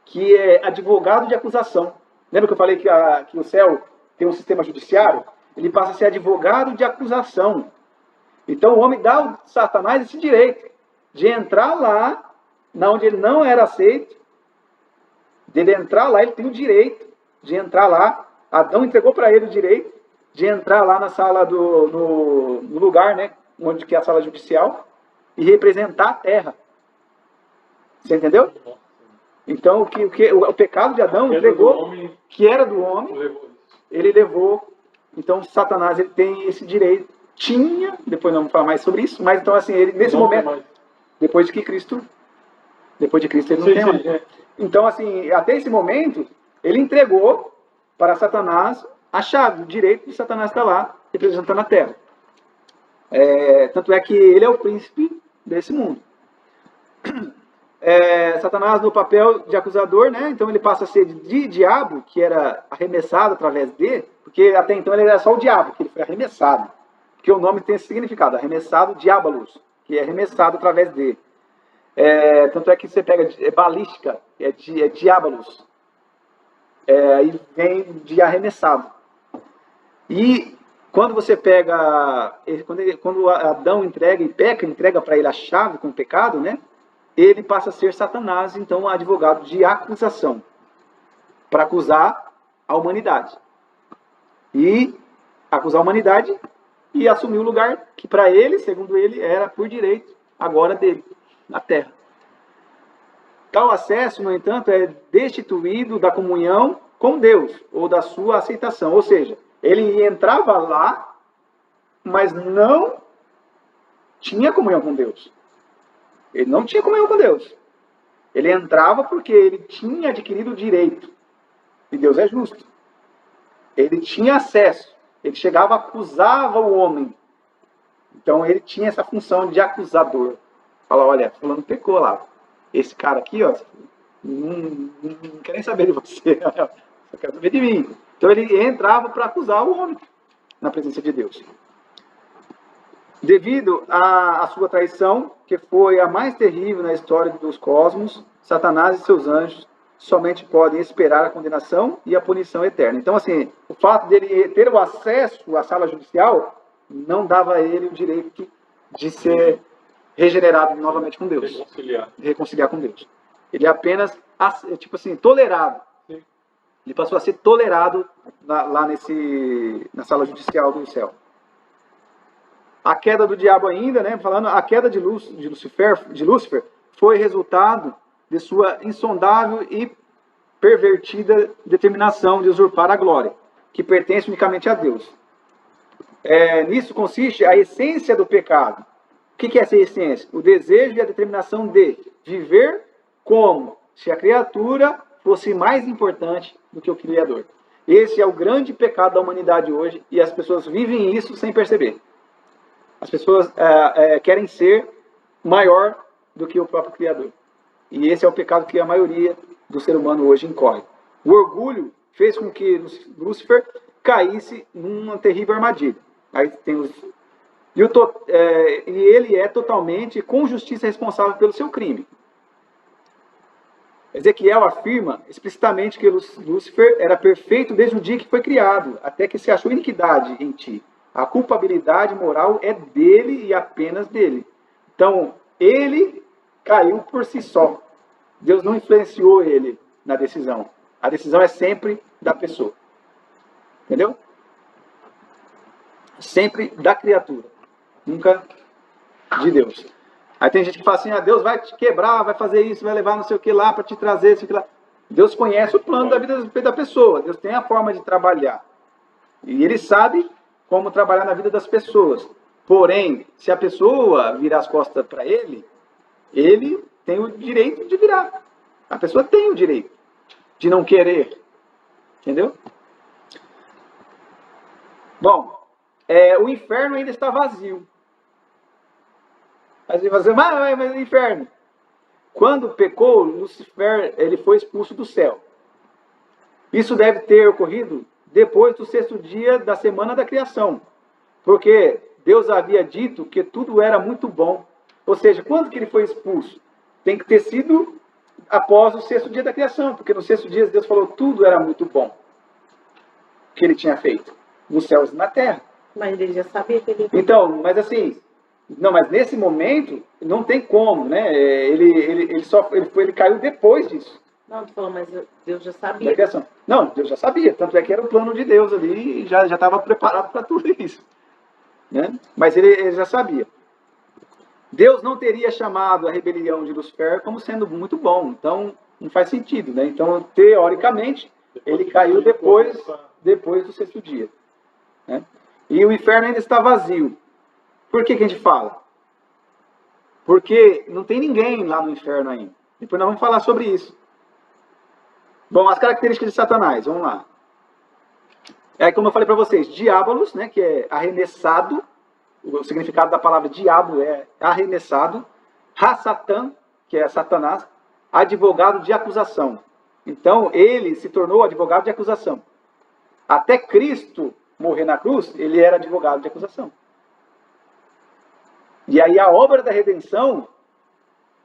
que é advogado de acusação. Lembra que eu falei que o céu tem um sistema judiciário? Ele passa a ser advogado de acusação. Então o homem dá ao Satanás esse direito de entrar lá, onde ele não era aceito, dele entrar lá, ele tem o direito de entrar lá. Adão entregou para ele o direito de entrar lá na sala no lugar, né, onde que é a sala judicial, e representar a terra. Você entendeu? Então o pecado de Adão entregou, que era do homem, ele levou. Então Satanás ele tem esse direito. Tinha, depois não vamos falar mais sobre isso, mas então assim, ele nesse momento Depois de Cristo ele não tem mais. Então, assim, até esse momento, ele entregou para Satanás a chave, o direito de Satanás estar lá, representando a terra. Tanto é que ele é o príncipe desse mundo. Satanás no papel de acusador, né? Então ele passa a ser de diabo, que era arremessado através de, porque até então ele era só o diabo, que ele foi arremessado. Porque o nome tem esse significado, arremessado, diabolos, que é arremessado através de. Tanto é que você pega balística, é diabolos. Aí vem de arremessado. E quando você pega, quando Adão entrega e peca, entrega para ele a chave com o pecado, né? Ele passa a ser Satanás, então, advogado de acusação, para acusar a humanidade. E acusar a humanidade e assumir o lugar que para ele, segundo ele, era por direito, agora dele, na terra. Tal acesso, no entanto, é destituído da comunhão com Deus, ou da sua aceitação. Ou seja, ele entrava lá, mas não tinha comunhão com Deus. Ele não tinha comunhão com Deus. Ele entrava porque ele tinha adquirido o direito. E Deus é justo. Ele tinha acesso. Ele chegava, acusava o homem. Então ele tinha essa função de acusador. Fala, olha, fulano pecou lá. Esse cara aqui, ó, não quer nem saber de você. Só quer saber de mim. Então ele entrava para acusar o homem na presença de Deus. Devido à sua traição, que foi a mais terrível na história dos cosmos, Satanás e seus anjos somente podem esperar a condenação e a punição eterna. Então, assim, o fato dele ter o acesso à sala judicial não dava a ele o direito de ser regenerado novamente com Deus. Reconciliar com Deus. Ele é apenas, tipo assim, tolerado. Ele passou a ser tolerado lá na sala judicial do céu. A queda do diabo ainda, né, falando, a queda de Lúcifer foi resultado de sua insondável e pervertida determinação de usurpar a glória, que pertence unicamente a Deus. Nisso consiste a essência do pecado. O que é essa essência? O desejo e a determinação de viver como se a criatura fosse mais importante do que o Criador. Esse é o grande pecado da humanidade hoje e as pessoas vivem isso sem perceber. As pessoas querem ser maior do que o próprio Criador. E esse é o pecado que a maioria do ser humano hoje incorre. O orgulho fez com que Lúcifer caísse numa terrível armadilha. Aí tem e ele é totalmente, com justiça, responsável pelo seu crime. Ezequiel afirma explicitamente que Lúcifer era perfeito desde o dia que foi criado, até que se achou iniquidade em ti. A culpabilidade moral é dele e apenas dele. Então, ele caiu por si só. Deus não influenciou ele na decisão. A decisão é sempre da pessoa. Entendeu? Sempre da criatura. Nunca de Deus. Aí tem gente que fala assim, Deus vai te quebrar, vai fazer isso, vai levar não sei o que lá para te trazer, isso que lá. Deus conhece o plano da vida da pessoa. Deus tem a forma de trabalhar. E ele sabe como trabalhar na vida das pessoas. Porém, se a pessoa virar as costas para ele, ele tem o direito de virar. A pessoa tem o direito de não querer. Entendeu? Bom, o inferno ainda está vazio. Aí você vai dizer, mas o inferno. Quando pecou, Lúcifer ele foi expulso do céu. Isso deve ter ocorrido depois do 6º dia da semana da criação. Porque Deus havia dito que tudo era muito bom. Ou seja, quando que ele foi expulso? Tem que ter sido após o 6º dia da criação. Porque no 6º dia Deus falou que tudo era muito bom. Que ele tinha feito. Nos céus e na terra. Mas ele já sabia que ele... Então, mas assim... Não, mas nesse momento, não tem como, né? Ele caiu depois disso. Não, tu falou, mas Deus já sabia. Da criação. Não, Deus já sabia. Tanto é que era o plano de Deus ali e já estava preparado para tudo isso. Né? Mas ele já sabia. Deus não teria chamado a rebelião de Lúcifer como sendo muito bom. Então, não faz sentido, né? Então, teoricamente, ele caiu depois do 6º dia. Né? E o inferno ainda está vazio. Por que a gente fala? Porque não tem ninguém lá no inferno ainda. Depois nós vamos falar sobre isso. Bom, as características de Satanás, vamos lá. É como eu falei para vocês, diabolos, né, que é arremessado, o significado da palavra diabo é arremessado, ha-satã, que é Satanás, advogado de acusação. Então, ele se tornou advogado de acusação. Até Cristo morrer na cruz, ele era advogado de acusação. E aí a obra da redenção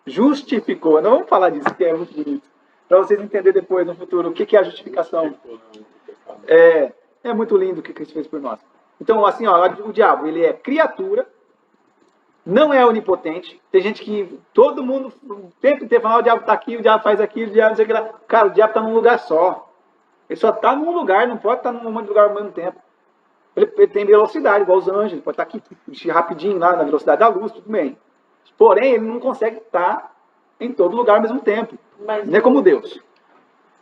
justificou. Não vamos falar disso, que é muito bonito. Para vocês entenderem depois, no futuro, o que é a justificação. É muito lindo o que Cristo fez por nós. Então, assim, ó, o diabo, ele é criatura, não é onipotente. Tem gente que, todo mundo, o tempo inteiro fala, o diabo está aqui, o diabo faz aquilo, o diabo não sei o que lá. Cara, o diabo está num lugar só. Ele só está num lugar, não pode estar num monte de lugar ao mesmo tempo. Ele tem velocidade, igual os anjos, ele pode estar aqui rapidinho, lá na velocidade da luz, tudo bem. Porém, ele não consegue estar em todo lugar ao mesmo tempo. Mas não é como Deus.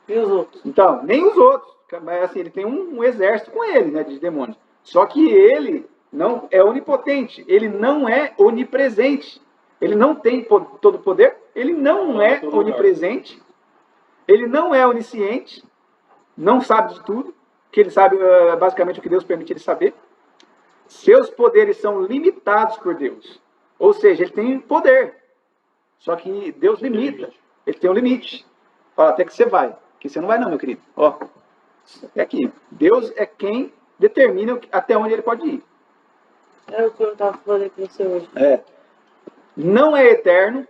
E os outros? Então, nem os outros. Mas assim, ele tem um exército com ele, né, de demônios. Só que ele não é onipotente, ele não é onipresente. Ele não tem todo o poder, ele não é onipresente, ele não é onisciente, não sabe de tudo, que ele sabe basicamente o que Deus permite ele saber. Seus poderes são limitados por Deus. Ou seja, ele tem poder. Só que Deus limita. Ele tem um limite. Fala, até que você vai. Que você não vai não, meu querido. Ó, até aqui. Deus é quem determina até onde ele pode ir. É o que eu estava falando com você hoje. Não é eterno.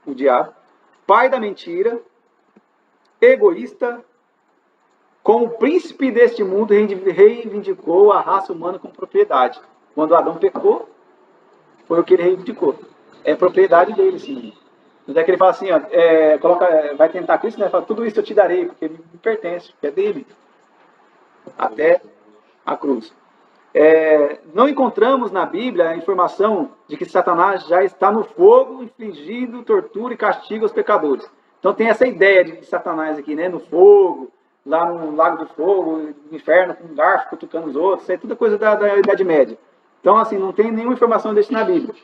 O diabo. Pai da mentira. Egoísta. Como príncipe deste mundo, reivindicou a raça humana com propriedade. Quando Adão pecou, foi o que ele reivindicou. É propriedade dele, sim. Mas é que ele fala assim, ó, vai tentar Cristo, né? Fala, tudo isso eu te darei, porque me pertence, é dele. Até a cruz. Não encontramos na Bíblia a informação de que Satanás já está no fogo, infligindo tortura e castigo aos pecadores. Então tem essa ideia de Satanás aqui, né? No fogo, lá no lago de fogo, no inferno, com um garfo, cutucando os outros. Isso é tudo coisa da Idade Média. Então, assim, não tem nenhuma informação desse na Bíblia.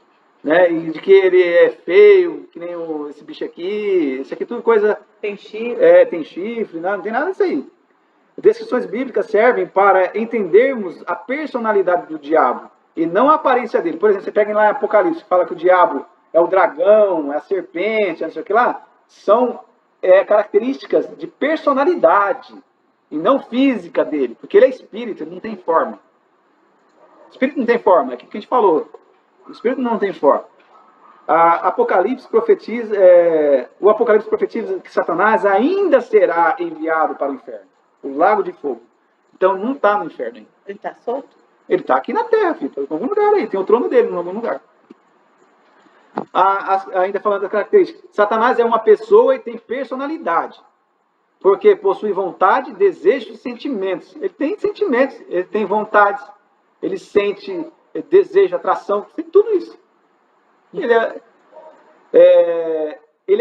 Né? E de que ele é feio, que nem esse bicho aqui. Isso aqui é tudo coisa... Tem chifre. Tem chifre, não tem nada disso aí. Descrições bíblicas servem para entendermos a personalidade do diabo e não a aparência dele. Por exemplo, você pega lá em Apocalipse, fala que o diabo é o dragão, é a serpente, não sei o que lá. São características de personalidade e não física dele, porque ele é espírito, ele não tem forma. O espírito não tem forma, é aquilo que a gente falou. O espírito não tem forma. O Apocalipse profetiza que Satanás ainda será enviado para o inferno, o lago de fogo. Então não está no inferno ainda. Ele está solto? Ele está aqui na terra, filho, em algum lugar aí, tem o trono dele em algum lugar. Ainda falando das características, Satanás é uma pessoa e tem personalidade, porque possui vontade, desejos e sentimentos. Ele tem sentimentos, ele tem vontades, ele sente desejo, atração, tem tudo isso. Ele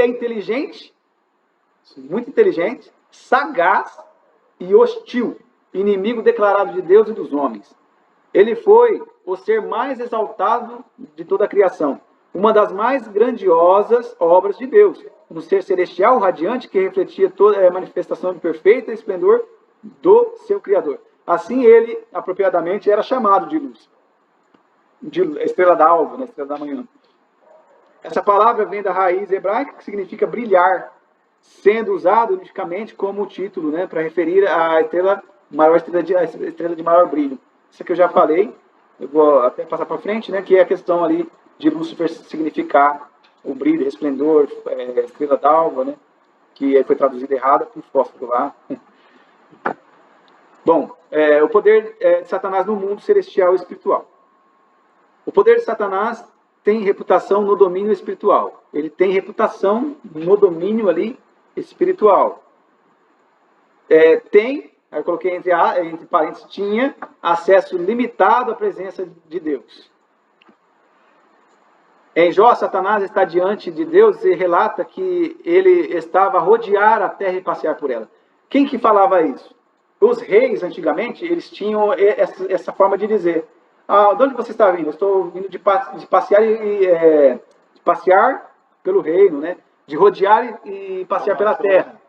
é inteligente, muito inteligente, sagaz e hostil, inimigo declarado de Deus e dos homens. Ele foi o ser mais exaltado de toda a criação, uma das mais grandiosas obras de Deus, um ser celestial radiante que refletia toda a manifestação de perfeito esplendor do seu Criador. Assim ele, apropriadamente, era chamado de luz, de estrela d'alva, estrela da manhã. Essa palavra vem da raiz hebraica que significa brilhar, sendo usado unicamente como título, né, para referir à estrela de maior brilho. Isso aqui eu já falei, eu vou até passar para frente, né, que é a questão ali de Lúcifer significar o brilho, resplendor, estrela d'alva, né, que foi traduzido errado por fósforo lá. Bom, o poder de Satanás no mundo celestial e espiritual. O poder de Satanás tem reputação no domínio espiritual. Ele tem reputação no domínio ali espiritual. Eu coloquei entre parênteses, tinha acesso limitado à presença de Deus. Em Jó, Satanás está diante de Deus e relata que ele estava a rodear a terra e passear por ela. Quem que falava isso? Os reis, antigamente, eles tinham essa forma de dizer. de onde você está vindo? Eu estou vindo de passear de passear pelo reino, né? De rodear e passear pela terra.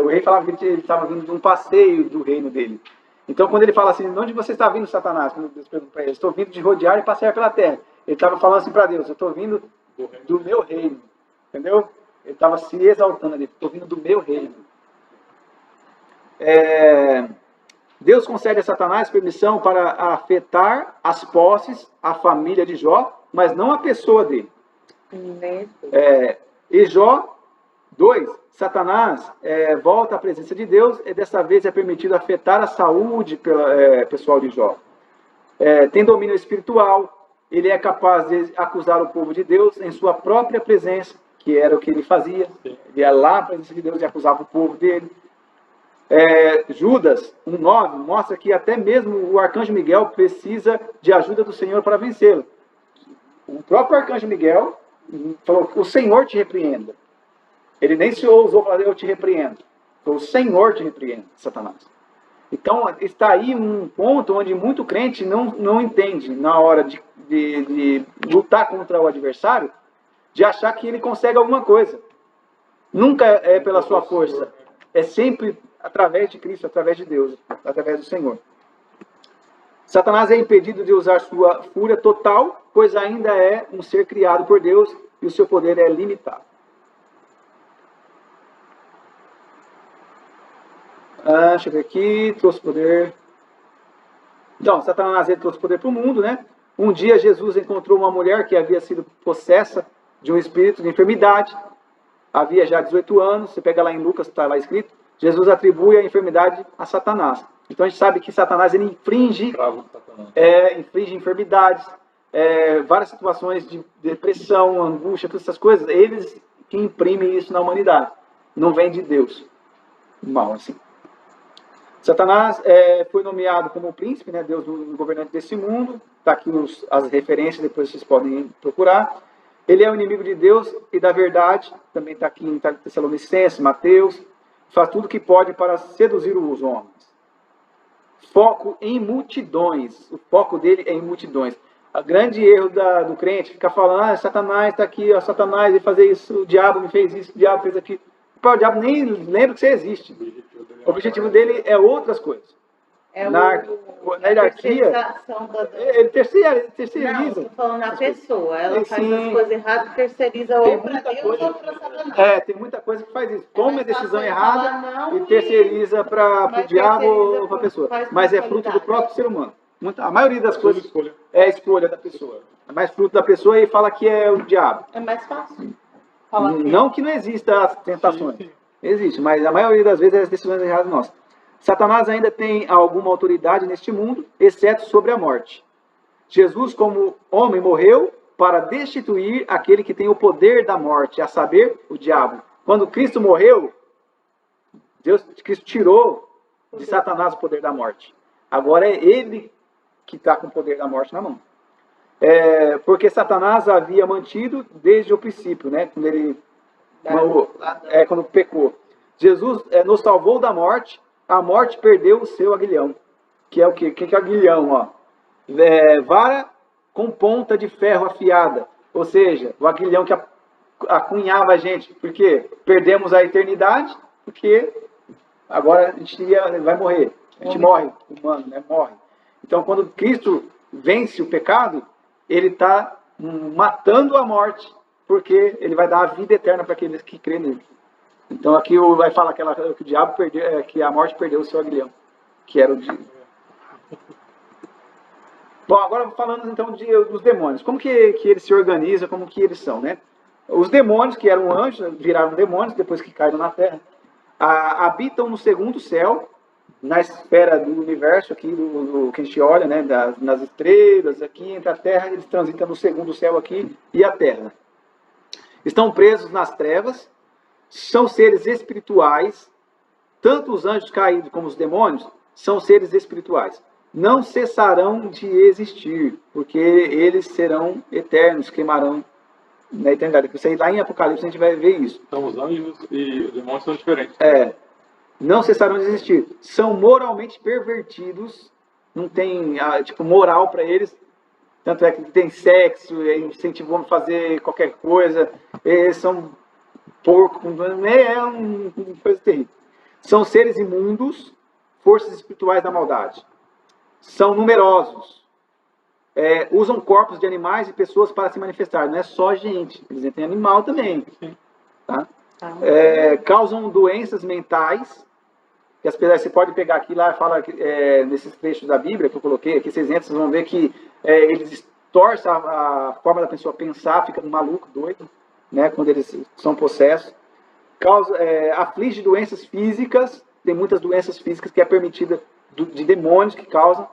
O rei falava que ele estava vindo de um passeio do reino dele. Então, quando ele fala assim, de onde você está vindo, Satanás? Quando Deus pergunta para ele, estou vindo de rodear e passear pela terra. Ele estava falando assim para Deus, eu estou vindo do meu reino. Entendeu? Ele estava se exaltando ali, estou vindo do meu reino. Deus concede a Satanás permissão para afetar as posses, a família de Jó, mas não a pessoa dele. E Jó 2, Satanás volta à presença de Deus e dessa vez é permitido afetar a saúde pessoal de Jó. Tem domínio espiritual, ele é capaz de acusar o povo de Deus em sua própria presença, que era o que ele fazia. Ele ia lá à presença de Deus e acusava o povo dele. Judas 1,9 mostra que até mesmo o arcanjo Miguel precisa de ajuda do Senhor para vencê-lo. O próprio arcanjo Miguel falou: o Senhor te repreenda. Ele nem se ousou falar: eu te repreendo. O Senhor te repreenda, Satanás. Então está aí um ponto onde muito crente não entende na hora de lutar contra o adversário, de achar que ele consegue alguma coisa. Nunca é pela sua força, é sempre através de Cristo, através de Deus, através do Senhor. Satanás é impedido de usar sua fúria total, pois ainda é um ser criado por Deus e o seu poder é limitado. Deixa eu ver aqui, trouxe poder. Então, Satanás trouxe poder para o mundo, né? Um dia Jesus encontrou uma mulher que havia sido possessa de um espírito de enfermidade. Havia já 18 anos, você pega lá em Lucas, está lá escrito. Jesus atribui a enfermidade a Satanás. Então a gente sabe que Satanás ele infringe enfermidades, várias situações de depressão, angústia, todas essas coisas, eles que imprimem isso na humanidade. Não vem de Deus. Mal assim. Satanás foi nomeado como príncipe, né, Deus do governante desse mundo. Está aqui as referências, depois vocês podem procurar. Ele é o inimigo de Deus e da verdade. Também está aqui em Tessalonicenses, Mateus. Faz tudo o que pode para seduzir os homens. Foco em multidões. O foco dele é em multidões. O grande erro do crente é ficar falando: Satanás está aqui, Satanás vai fazer isso, o diabo me fez isso, o diabo fez aquilo. O diabo nem lembra que você existe. O objetivo dele é outras coisas. Na hierarquia, ele terceiriza. Não, estou falando na pessoa. Ela faz as coisas erradas e terceiriza ou para Deus ou para Satanás. Tem muita coisa que faz isso. Toma a decisão errada e terceiriza para o diabo ou para a pessoa. Mas é fruto do próprio ser humano. A maioria das coisas é a escolha da pessoa. É mais fruto da pessoa e fala que é o diabo. É mais fácil. Não que não exista as tentações. Existe, mas a maioria das vezes é as decisões erradas nossas. Satanás ainda tem alguma autoridade neste mundo, exceto sobre a morte. Jesus, como homem, morreu para destituir aquele que tem o poder da morte, a saber, o diabo. Quando Cristo morreu, Cristo tirou de Satanás o poder da morte. Agora é ele que está com o poder da morte na mão. Porque Satanás havia mantido desde o princípio, né? Quando pecou. Jesus nos salvou da morte. A morte perdeu o seu aguilhão. Que é o quê? O que é aguilhão? Ó? Vara com ponta de ferro afiada. Ou seja, o aguilhão que acunhava a gente. Porque perdemos a eternidade. Porque agora a gente vai morrer. A gente morre, humano, né? Morre. Então, quando Cristo vence o pecado, ele está matando a morte. Porque ele vai dar a vida eterna para aqueles que crêem nele. Então aqui vai falar que o diabo perdeu, que a morte perdeu o seu aguilhão, que era o dia. Bom, agora falando então dos demônios. Como que eles se organizam, como que eles são, né? Os demônios, que eram anjos, viraram demônios depois que caíram na terra, habitam no segundo céu, na esfera do universo, aqui do que a gente olha, né? Nas estrelas, aqui entre a terra, eles transitam no segundo céu aqui e a terra. Estão presos nas trevas. São seres espirituais, tanto os anjos caídos como os demônios são seres espirituais. Não cessarão de existir, porque eles serão eternos, queimarão na eternidade. Isso aí lá em Apocalipse a gente vai ver isso. Então os anjos e os demônios são diferentes. Não cessarão de existir. São moralmente pervertidos, não tem tipo, moral para eles. Tanto é que tem sexo, incentivam a fazer qualquer coisa. Eles são porcos, é uma coisa terrível. São seres imundos, forças espirituais da maldade. São numerosos. Usam corpos de animais e pessoas para se manifestar. Não é só gente, eles têm animal também. Tá? Causam doenças mentais. Que as pessoas, você pode pegar aqui lá, fala nesses trechos da Bíblia que eu coloquei aqui, vocês entram, vocês vão ver que eles distorcem a forma da pessoa pensar, fica maluco, doido, né, quando eles são possessos. Aflige doenças físicas, tem muitas doenças físicas que é permitida de demônios que causam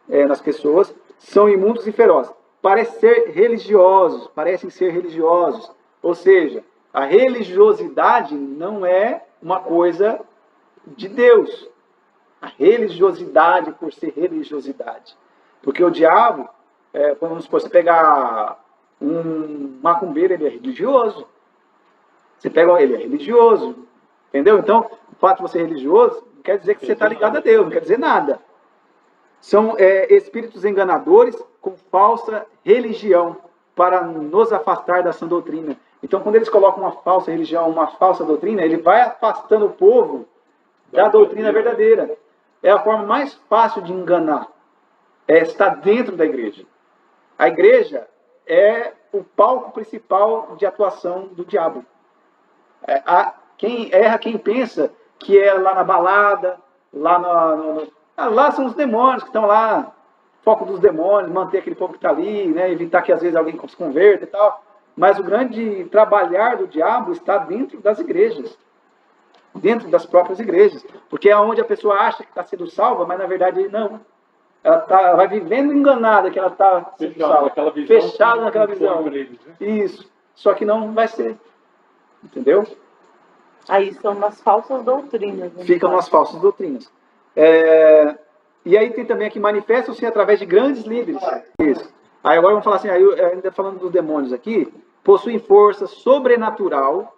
nas pessoas. São imundos e ferozes. Parecem ser religiosos, ou seja, a religiosidade não é uma coisa de Deus. A religiosidade por ser religiosidade. Porque o diabo, vamos supor, você pegar um macumbeiro, ele é religioso. Você pega ele, é religioso. Entendeu? Então, o fato de você ser religioso não quer dizer que você está ligado a Deus, não quer dizer nada. São espíritos enganadores com falsa religião para nos afastar da sã doutrina. Então, quando eles colocam uma falsa religião, uma falsa doutrina, ele vai afastando o povo da doutrina verdadeira. É a forma mais fácil de enganar. Está dentro da igreja. A igreja é o palco principal de atuação do diabo. Quem erra, quem pensa que é lá na balada, lá são os demônios que estão lá, foco dos demônios, manter aquele povo que está ali, né, evitar que às vezes alguém se converta e tal. Mas o grande trabalhar do diabo está dentro das igrejas. Dentro das próprias igrejas. Porque é onde a pessoa acha que está sendo salva, mas na verdade não. Ela vai vivendo enganada que ela está sendo salva. Fechada naquela visão. Isso. Só que não vai ser. Entendeu? Aí são umas falsas doutrinas. Né? Ficam umas falsas doutrinas. E aí tem também aqui, manifestam-se através de grandes líderes. Isso. Aí agora vamos falar assim, ainda falando dos demônios aqui, possuem força sobrenatural,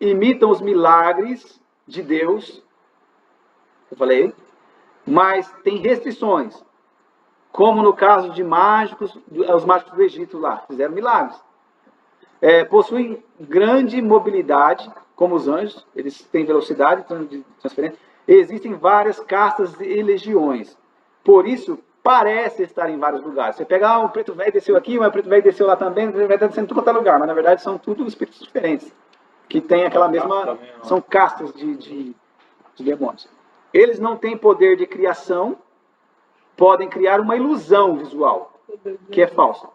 imitam os milagres de Deus, eu falei, mas tem restrições, como no caso de mágicos, os mágicos do Egito lá, fizeram milagres. Possuem grande mobilidade, como os anjos, eles têm velocidade de transferência. Existem várias castas e legiões, por isso parece estar em vários lugares. Você pega, o preto velho desceu aqui, mas o preto velho desceu lá também, o preto velho está descendo em todo quanto é lugar, mas na verdade são tudo espíritos diferentes. Que tem aquela mesma... São castas de demônios. Eles não têm poder de criação, podem criar uma ilusão visual, que é falsa.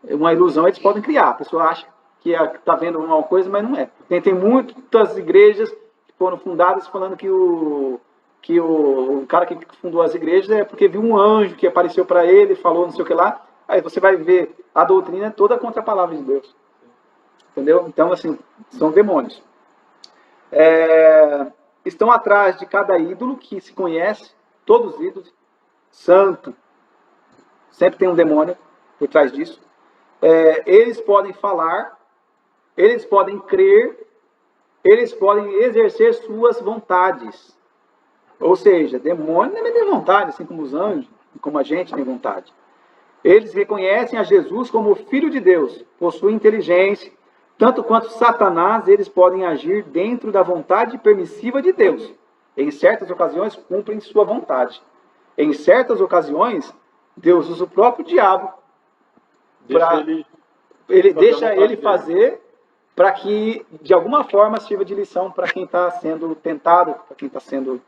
Uma ilusão eles podem criar. A pessoa acha que está vendo uma coisa, mas não é. Tem muitas igrejas que foram fundadas falando que o cara que fundou as igrejas é porque viu um anjo que apareceu para ele, falou não sei o que lá. Aí você vai ver a doutrina toda contra a palavra de Deus. Entendeu? Então, assim, são demônios. Estão atrás de cada ídolo que se conhece, todos os ídolos, santo, sempre tem um demônio por trás disso. Eles podem falar, eles podem crer, eles podem exercer suas vontades. Ou seja, demônio também tem vontade, assim como os anjos, como a gente tem vontade. Eles reconhecem a Jesus como o Filho de Deus, possuem inteligência, tanto quanto Satanás, eles podem agir dentro da vontade permissiva de Deus. Em certas ocasiões, cumprem sua vontade. Em certas ocasiões, Deus usa o próprio diabo para deixa ele fazer para que, de alguma forma, sirva de lição para quem está sendo tentado, para quem está sendo...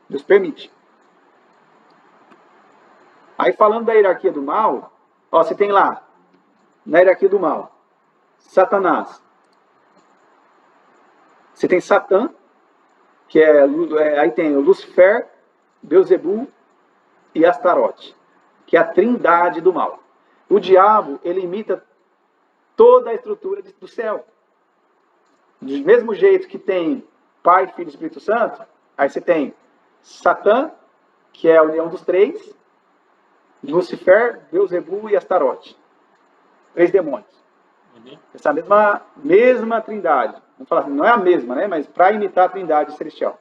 Deus permite. Aí, falando da hierarquia do mal, você tem lá, na hierarquia do mal, Satanás. Você tem Satã, que aí tem o Lucifer, Beelzebul e Astarote, que é a trindade do mal. O diabo, ele imita toda a estrutura do céu. Do mesmo jeito que tem Pai, Filho e Espírito Santo, aí você tem Satã, que é a união dos três, Lucifer, Beelzebul e Astarote. 3 demônios. Essa mesma trindade. Vamos falar assim, não é a mesma, né? Mas para imitar a trindade celestial.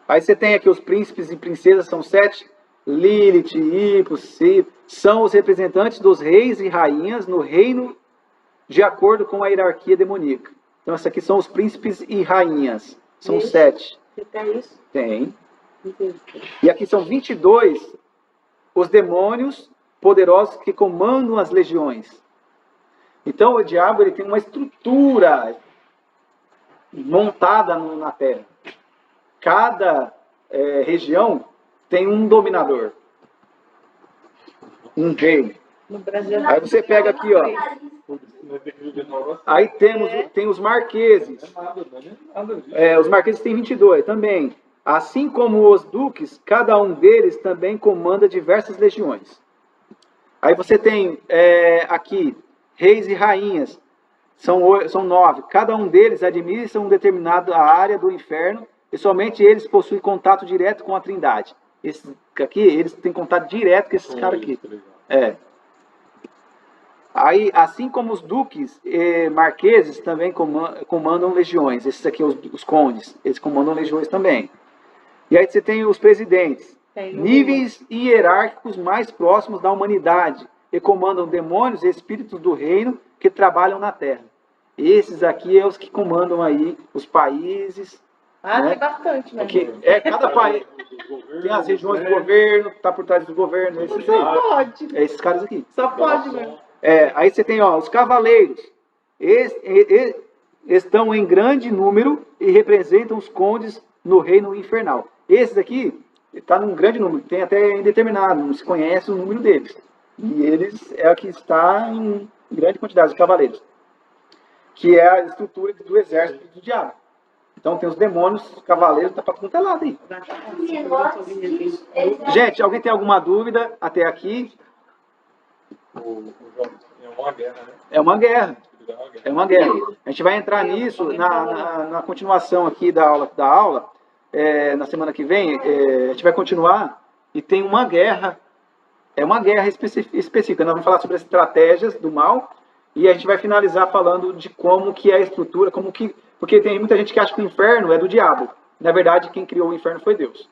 Aí você tem aqui os príncipes e princesas, são 7 Lilith, Hipos, Sif, são os representantes dos reis e rainhas no reino de acordo com a hierarquia demoníaca. Então, esses aqui são os príncipes e rainhas. São 7. Você tem isso? Tem. E aqui são 22 os demônios poderosos que comandam as legiões. Então, o diabo ele tem uma estrutura montada na Terra. Cada região tem um dominador. Um rei. No Brasil, Aí você pega aqui, ó. Aí tem os marqueses. Os marqueses têm 22 também. Assim como os duques, cada um deles também comanda diversas legiões. Aí você tem aqui reis e rainhas. São 9. Cada um deles administra uma determinada área do inferno e somente eles possuem contato direto com a Trindade. Esses aqui, eles têm contato direto com esses caras aqui. Aí, assim como os duques e marqueses também comandam legiões. Esses aqui, os condes, eles comandam legiões também. E aí você tem os presidentes, níveis hierárquicos mais próximos da humanidade, e comandam demônios e espíritos do reino que trabalham na terra. Esses aqui são os que comandam aí os países. Né? Tem bastante, né? Cada país tem as regiões do governo, que está por trás do governo. Esses aí. Só pode. Esses caras aqui. Só pode mesmo. Aí você tem os cavaleiros. Estão em grande número e representam os condes no reino infernal. Esses aqui está num grande número, tem até indeterminado, não se conhece o número deles. E eles é o que está em grande quantidade de cavaleiros, que é a estrutura do exército do diabo. Então tem os demônios, os cavaleiros, tá para quanto é lado aí. Gente, alguém tem alguma dúvida até aqui? É uma guerra, né? É uma guerra. É uma guerra. A gente vai entrar nisso na continuação aqui da aula. Na semana que vem, a gente vai continuar e tem uma guerra. É uma guerra específica. Nós vamos falar sobre as estratégias do mal e a gente vai finalizar falando de como que é a estrutura, porque tem muita gente que acha que o inferno é do diabo. Na verdade, quem criou o inferno foi Deus.